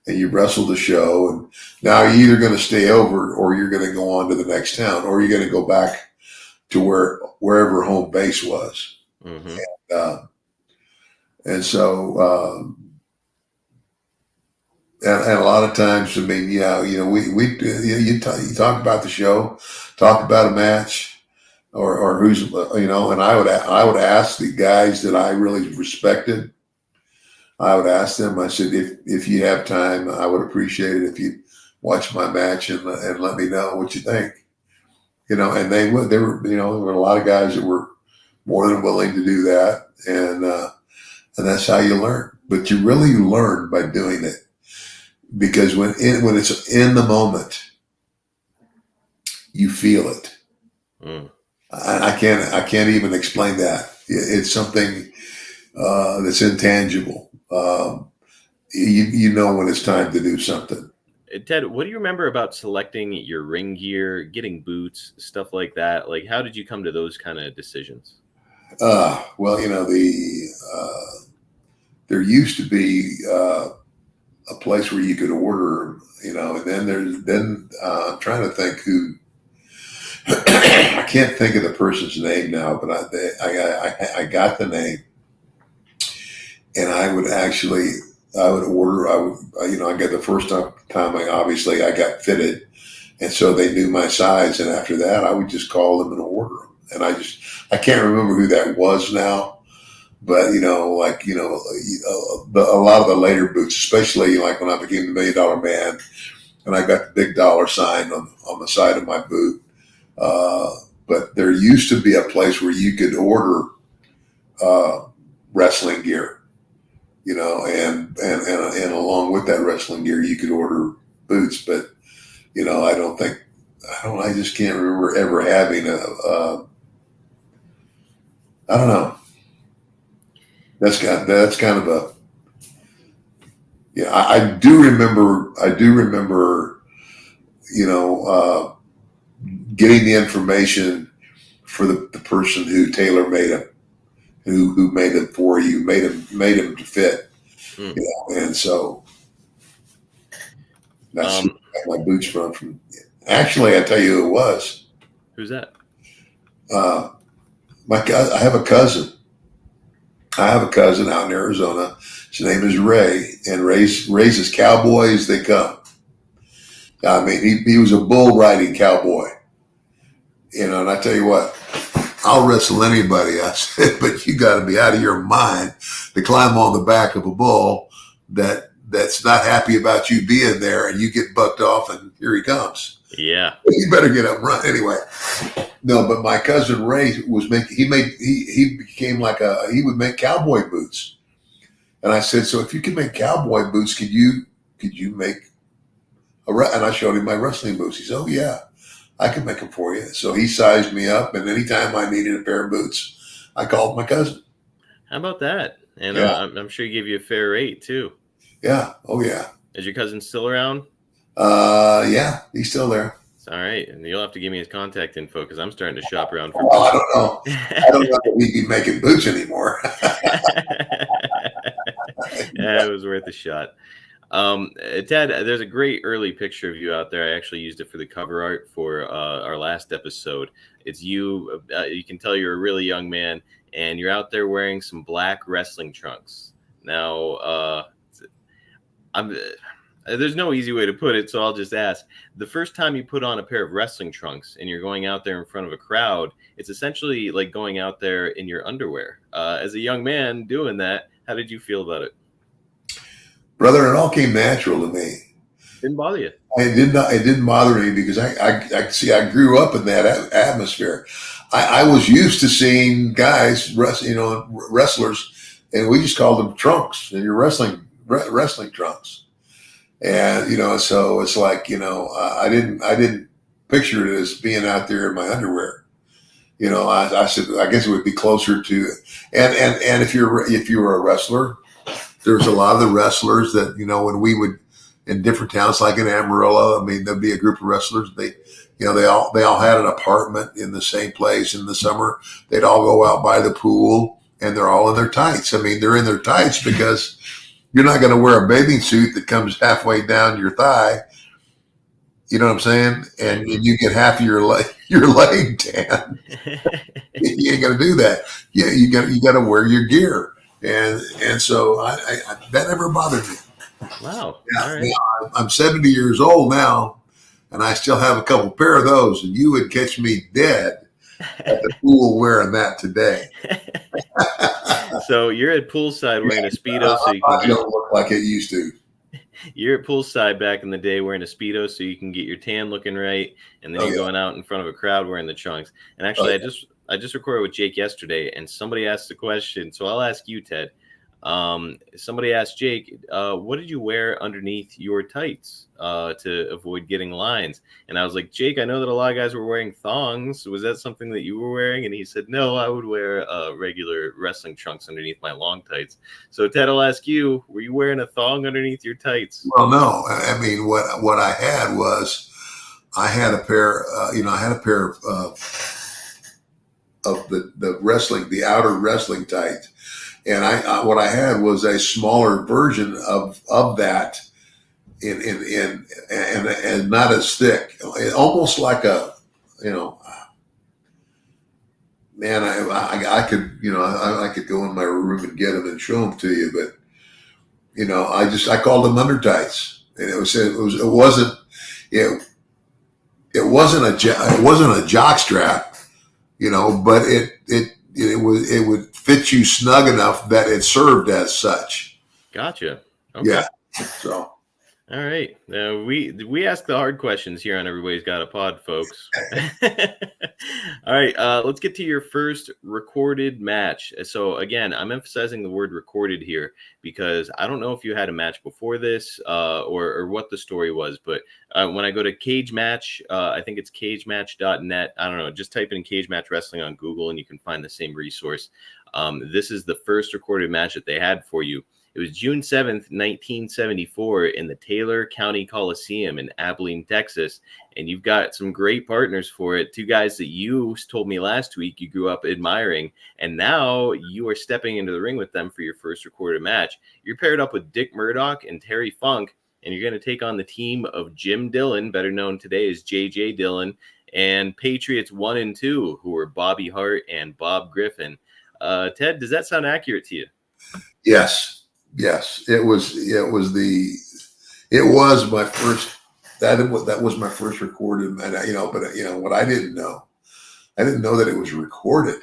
and you wrestled the show, and now you're either going to stay over or you're going to go on to the next town, or you're going to go back to wherever home base was. Mm-hmm. And so, and a lot of times, I mean, you talk about the show, talk about a match, or who's, and I would ask the guys that I really respected. I would ask them. I said, if you have time, I would appreciate it if you watch my match and let me know what you think. And they would. There were a lot of guys that were more than willing to do that, and that's how you learn. But you really learn by doing it. Because when it's in the moment, you feel it. Mm. I can't even explain that. It's something that's intangible. You know when it's time to do something. Ted, what do you remember about selecting your ring gear, getting boots, stuff like that? Like, how did you come to those kind of decisions? Well, there used to be a place where you could order, and then I'm trying to think who. I can't think of the person's name now, but I got the name, and I would order. I got the first time I got fitted, and so they knew my size, and after that I would just call them and order them, and I can't remember who that was now. But a lot of the later boots, especially like when I became the $1 Million Man, and I got the big dollar sign on the side of my boot. But there used to be a place where you could order wrestling gear, and along with that wrestling gear, you could order boots. But I just can't remember ever having I don't know. That's kind of a, yeah. I do remember, getting the information for the person who tailor made them, who made them for you, made them to fit, Mm. And so that's Um, where I got my boots from. Actually, I tell you who it was. who's that? I have a cousin. Out in Arizona. His name is Ray, and Ray's as cowboy as they come. I mean, he was a bull riding cowboy, and I tell you what, I'll wrestle anybody. I said, but you got to be out of your mind to climb on the back of a bull that's not happy about you being there, and you get bucked off, and here he comes. Yeah. You better get up and run anyway. No, but my cousin Ray he would make cowboy boots. And I said, so if you can make cowboy boots, could you make and I showed him my wrestling boots. He said, oh yeah, I can make them for you. So he sized me up, and anytime I needed a pair of boots, I called my cousin. How about that? And Yeah. I'm sure he gave you a fair rate too. Yeah. Oh yeah. Is your cousin still around? Yeah, he's still there. All right, and you'll have to give me his contact info because I'm starting to shop around for. Well, I don't know. I don't know if he'd be making boots anymore. Yeah, it was worth a shot. Ted, there's a great early picture of you out there. I actually used it for the cover art for our last episode. It's you. You can tell you're a really young man, and you're out there wearing some black wrestling trunks. Now, there's no easy way to put it, so I'll just ask. The first time you put on a pair of wrestling trunks and you're going out there in front of a crowd, it's essentially like going out there in your underwear. As a young man doing that, how did you feel about it? Brother, it all came natural to me. Didn't bother you? It didn't bother me because I grew up in that atmosphere. I was used to seeing guys, wrestlers, and we just called them trunks, and your wrestling trunks. And so it's like I didn't picture it as being out there in my underwear. I said I guess it would be closer to and if you were a wrestler, there's a lot of the wrestlers that when we would in different towns like in Amarillo, I mean there'd be a group of wrestlers. They all had an apartment in the same place. In the summer, they'd all go out by the pool, and they're all in their tights. I mean, they're in their tights because you're not going to wear a bathing suit that comes halfway down your thigh. You know what I'm saying? And you get half of your leg tan. You ain't going to do that. Yeah, you got to wear your gear. And so I that never bothered me. Wow. Yeah, All right. I'm 70 years old now, and I still have a couple pair of those. And you would catch me dead at the pool wearing that today. So you're at poolside wearing a Speedo, so you I can don't look like it used to. you're at poolside back in the day wearing a Speedo, so you can get your tan looking right, and then you're going out in front of a crowd wearing the trunks. And actually, I just recorded with Jake yesterday, and somebody asked the question, so I'll ask you, Ted. Somebody asked Jake, what did you wear underneath your tights to avoid getting lines? And I was like, Jake, I know that a lot of guys were wearing thongs. Was that something that you were wearing? And he said, no, I would wear regular wrestling trunks underneath my long tights. So Ted, I'll ask you, were you wearing a thong underneath your tights? Well, no. I mean, what I had was I had a pair. I had a pair of the outer wrestling tights. And what I had was a smaller version of that, and not as thick, almost like a, man, I could, I could go in my room and get them and show them to you, but I called them under tights, and it wasn't a jock strap, but it would fit you snug enough that it served as such. Gotcha. Okay. Yeah. So. All right. We ask the hard questions here on Everybody's Got a Pod, folks. All right. Let's get to your first recorded match. So again, I'm emphasizing the word recorded here because I don't know if you had a match before this or what the story was, but when I go to Cage Match, I think it's cagematch.net. I don't know. Just type in Cage Match Wrestling on Google and you can find the same resource. This is the first recorded match that they had for you. It was June 7th, 1974 in the Taylor County Coliseum in Abilene, Texas. And you've got some great partners for it. Two guys that you told me last week you grew up admiring. And now you are stepping into the ring with them for your first recorded match. You're paired up with Dick Murdoch and Terry Funk. And you're going to take on the team of Jim Dillon, better known today as J.J. Dillon, and Patriots 1 and 2, who were Bobby Hart and Bob Griffin. Ted, does that sound accurate to you? Yes. It was my first, that was my first recorded, but what I didn't know that it was recorded.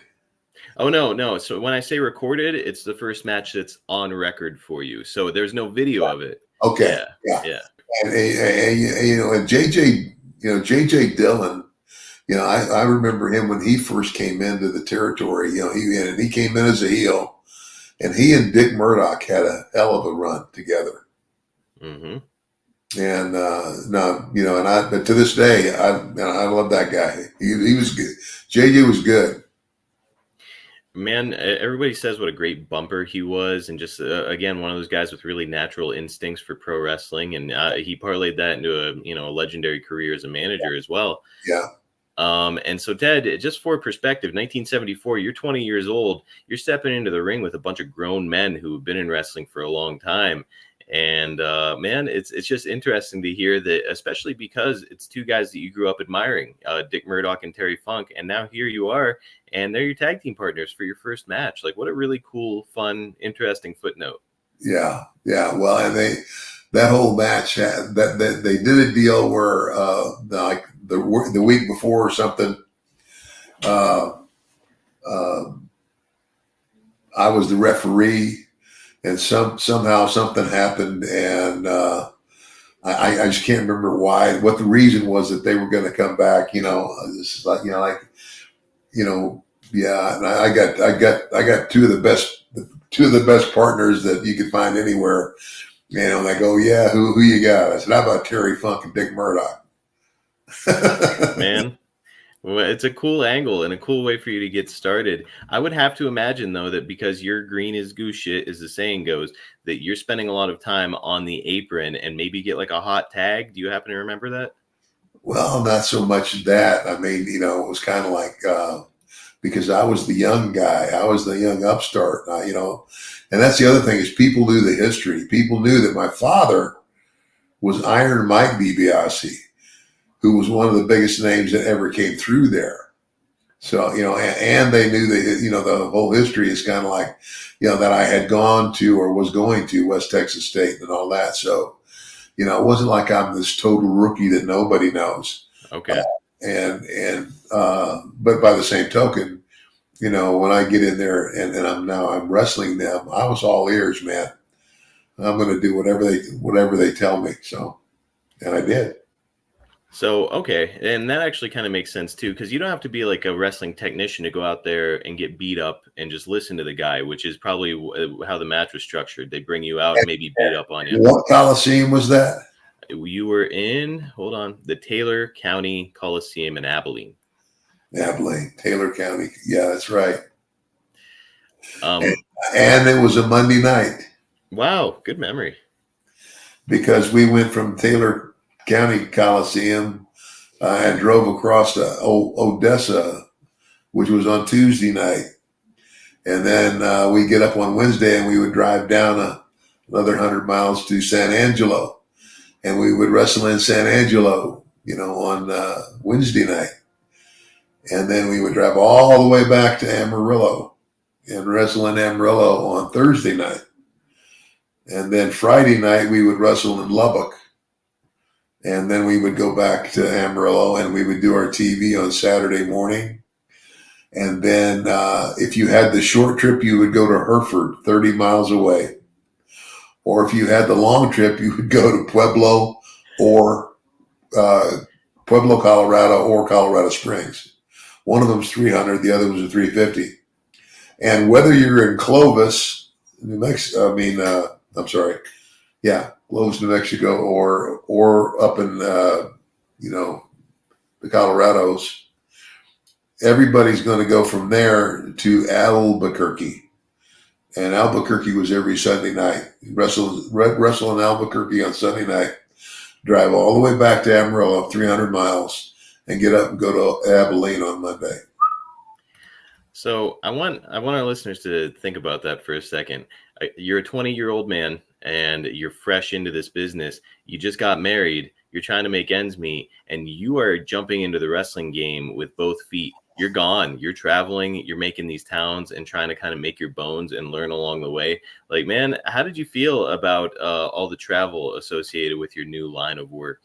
Oh, no. So when I say recorded, it's the first match that's on record for you. So there's no video of it. Okay. Yeah. And JJ Dillon, I remember him when he first came into the territory, he came in as a heel. And he and Dick Murdoch had a hell of a run together. Mm-hmm. And but to this day, I love that guy. He was good. JJ was good. Man, everybody says what a great bumper he was, and just again, one of those guys with really natural instincts for pro wrestling, and he parlayed that into a legendary career as a manager as well. Yeah. And so, Ted, just for perspective, 1974, you're 20 years old. You're stepping into the ring with a bunch of grown men who have been in wrestling for a long time. And man, it's just interesting to hear that, especially because it's two guys that you grew up admiring, Dick Murdoch and Terry Funk. And now here you are, and they're your tag team partners for your first match. Like, what a really cool, fun, interesting footnote. Yeah. Well, and that whole match that they did a deal where the week before or something, I was the referee, and somehow something happened, and I just can't remember what the reason was that they were going to come back. This is and I got two of the best partners that you could find anywhere. And I go, yeah, who you got? I said, how about Terry Funk and Dick Murdoch? Man, well, it's a cool angle and a cool way for you to get started. I would have to imagine, though, that because you're green as goose shit, as the saying goes, that you're spending a lot of time on the apron and maybe get like a hot tag. Do you happen to remember that? Well, not so much that. I mean, it was kind of like because I was the young guy. I was the young upstart, and that's the other thing is people knew the history. People knew that my father was Iron Mike DiBiase, who was one of the biggest names that ever came through there. So, and they knew that, the whole history is kind of like, that I had gone to or was going to West Texas State and all that. So, it wasn't like I'm this total rookie that nobody knows. Okay. But by the same token, when I get in there and I'm wrestling them, I was all ears, man. I'm going to do whatever they tell me. So, and I did. So, okay, and that actually kind of makes sense too, because you don't have to be like a wrestling technician to go out there and get beat up and just listen to the guy, which is probably how the match was structured. They bring you out, maybe beat up on you. What Coliseum was that? You were in, hold on, the Taylor County Coliseum in Abilene. Abilene, Taylor County. Yeah, that's right. Um, And it was a Monday night wow, good memory. because we went from Taylor County Coliseum and drove across to Odessa, which was on Tuesday night. And then we get up on Wednesday and we would drive down another 100 miles to San Angelo. And we would wrestle in San Angelo, on Wednesday night. And then we would drive all the way back to Amarillo and wrestle in Amarillo on Thursday night. And then Friday night, we would wrestle in Lubbock. And then we would go back to Amarillo and we would do our TV on Saturday morning. And then if you had the short trip, you would go to Hereford, 30 miles away. Or if you had the long trip, you would go to Pueblo or Pueblo, Colorado, or Colorado Springs. One of them's 300, the other was a 350. And whether you're in Clovis, New Mexico, Clovis, New Mexico, or up in the Colorados, everybody's going to go from there to Albuquerque. And Albuquerque was every Sunday night. Wrestle in Albuquerque on Sunday night, drive all the way back to Amarillo, 300 miles, and get up and go to Abilene on Monday. So I want our listeners to think about that for a second. You're a 20-year-old man and you're fresh into this business. You just got married. You're trying to make ends meet, and you are jumping into the wrestling game with both feet. You're gone. You're traveling. You're making these towns and trying to kind of make your bones and learn along the way. Like, man, how did you feel about all the travel associated with your new line of work?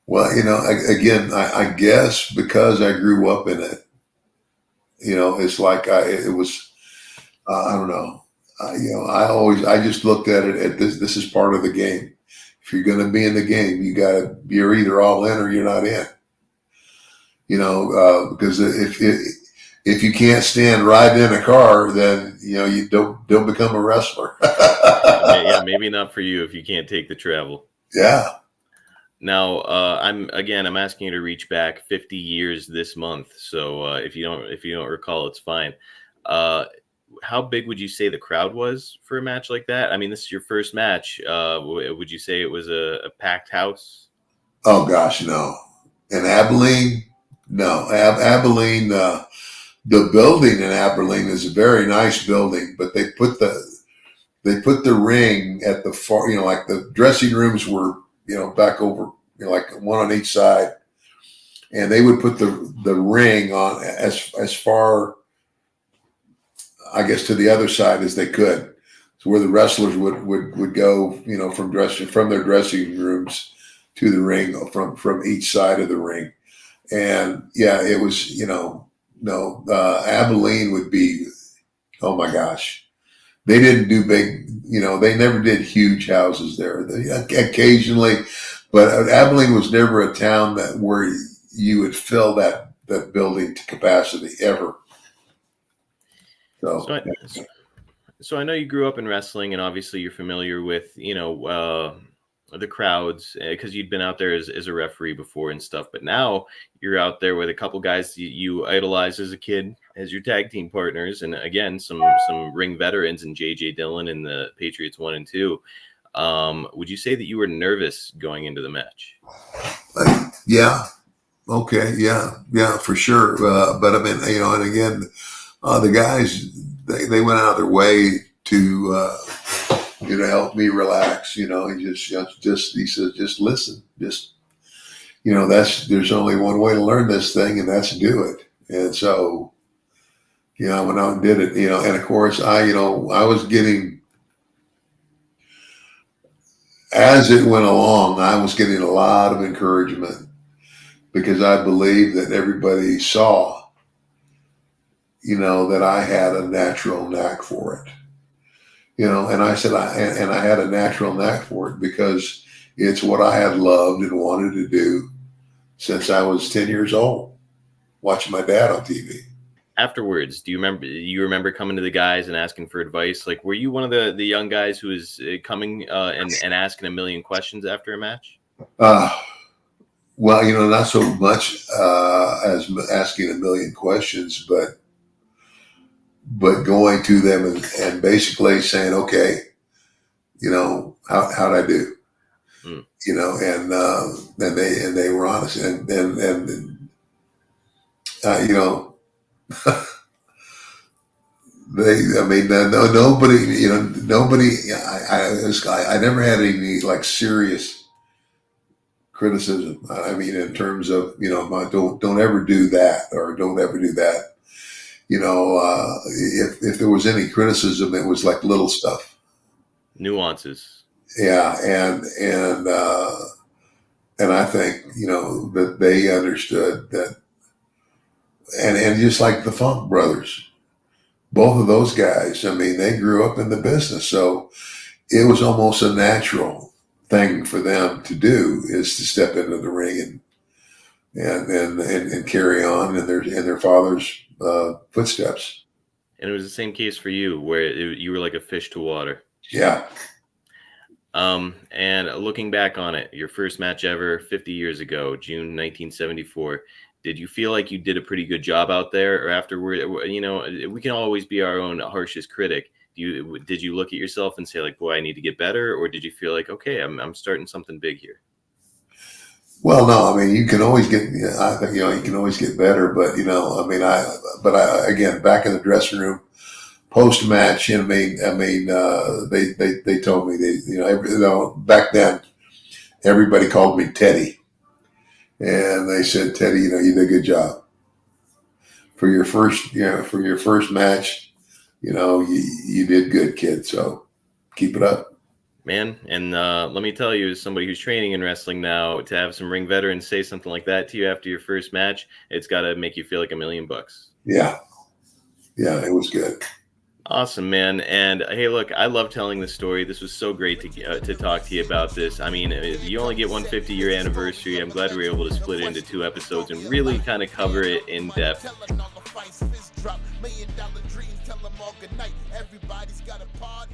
Well, I guess because I grew up in it, it's like I don't know. I just looked at it at this. This is part of the game. If you're going to be in the game, you're either all in or you're not in. Because if you can't stand riding in a car, then you don't become a wrestler. Yeah, maybe not for you if you can't take the travel. Yeah. Now, I'm asking you to reach back 50 years this month. So if you don't recall, it's fine. How big would you say the crowd was for a match like that? I mean, this is your first match. Would you say it was a packed house? Oh gosh, no. In Abilene, no. Abilene, the building in Abilene is a very nice building, but they put the ring at the far, like the dressing rooms were, back over, like one on each side, and they would put the ring on as far, I guess, to the other side as they could, so where the wrestlers would go, from their dressing rooms to the ring from each side of the ring. And yeah, it was, Abilene would be, oh my gosh, they didn't do big, they never did huge houses there. Occasionally, but Abilene was never a town where you would fill that building to capacity ever. So I know you grew up in wrestling, and obviously you're familiar with, the crowds because you'd been out there as a referee before and stuff. But now you're out there with a couple guys you idolized as a kid as your tag team partners, and again some ring veterans in J.J. Dillon and the Patriots 1 and 2. Would you say that you were nervous going into the match? Yeah. Okay. Yeah, for sure. But I mean, and again, the guys, they went out of their way to help me relax. He said, just listen, there's only one way to learn this thing, and that's to do it. And so, I went out and did it. And of course, I was getting, as it went along, I was getting a lot of encouragement because I believed that everybody saw, that I had a natural knack for it. And I said, I had a natural knack for it because it's what I had loved and wanted to do since I was 10 years old, watching my dad on TV. Afterwards, do you remember coming to the guys and asking for advice? Like, were you one of the young guys who was coming and asking a million questions after a match? Well, not so much as asking a million questions, but going to them and basically saying, okay, how'd I do? Mm. And they were honest, and nobody. I never had any like serious criticism. I mean, in terms of don't ever do that, or don't ever do that. If there was any criticism, it was like little stuff, nuances. Yeah, and I think that they understood that, and just like the Funk Brothers, both of those guys. I mean, they grew up in the business, so it was almost a natural thing for them to do, is to step into the ring and carry on in their father's footsteps. And it was the same case for you, where you were like a fish to water. Yeah. And looking back on it, your first match ever, 50 years ago, June 1974. Did you feel like you did a pretty good job out there, or afterward? We can always be our own harshest critic. Did you look at yourself and say, like, boy, I need to get better, or did you feel like, okay, I'm starting something big here? Well, no, I mean, you can always get. I think you can always get better, but I again, back in the dressing room, post match, they told me back then everybody called me Teddy, and they said, Teddy, you did a good job for your first match. You did good, kid. So keep it up, man. And let me tell you, as somebody who's training in wrestling now, to have some ring veterans say something like that to you after your first match, it's got to make you feel like $1 million. Yeah, it was good. Awesome, man. And hey, look, I love telling this story. This was so great to talk to you about this. I mean, you only get 150-year anniversary. I'm glad we were able to split it into 2 episodes and really kind of cover it in depth. $1 million dream, tell them all good night. Everybody's got a pod,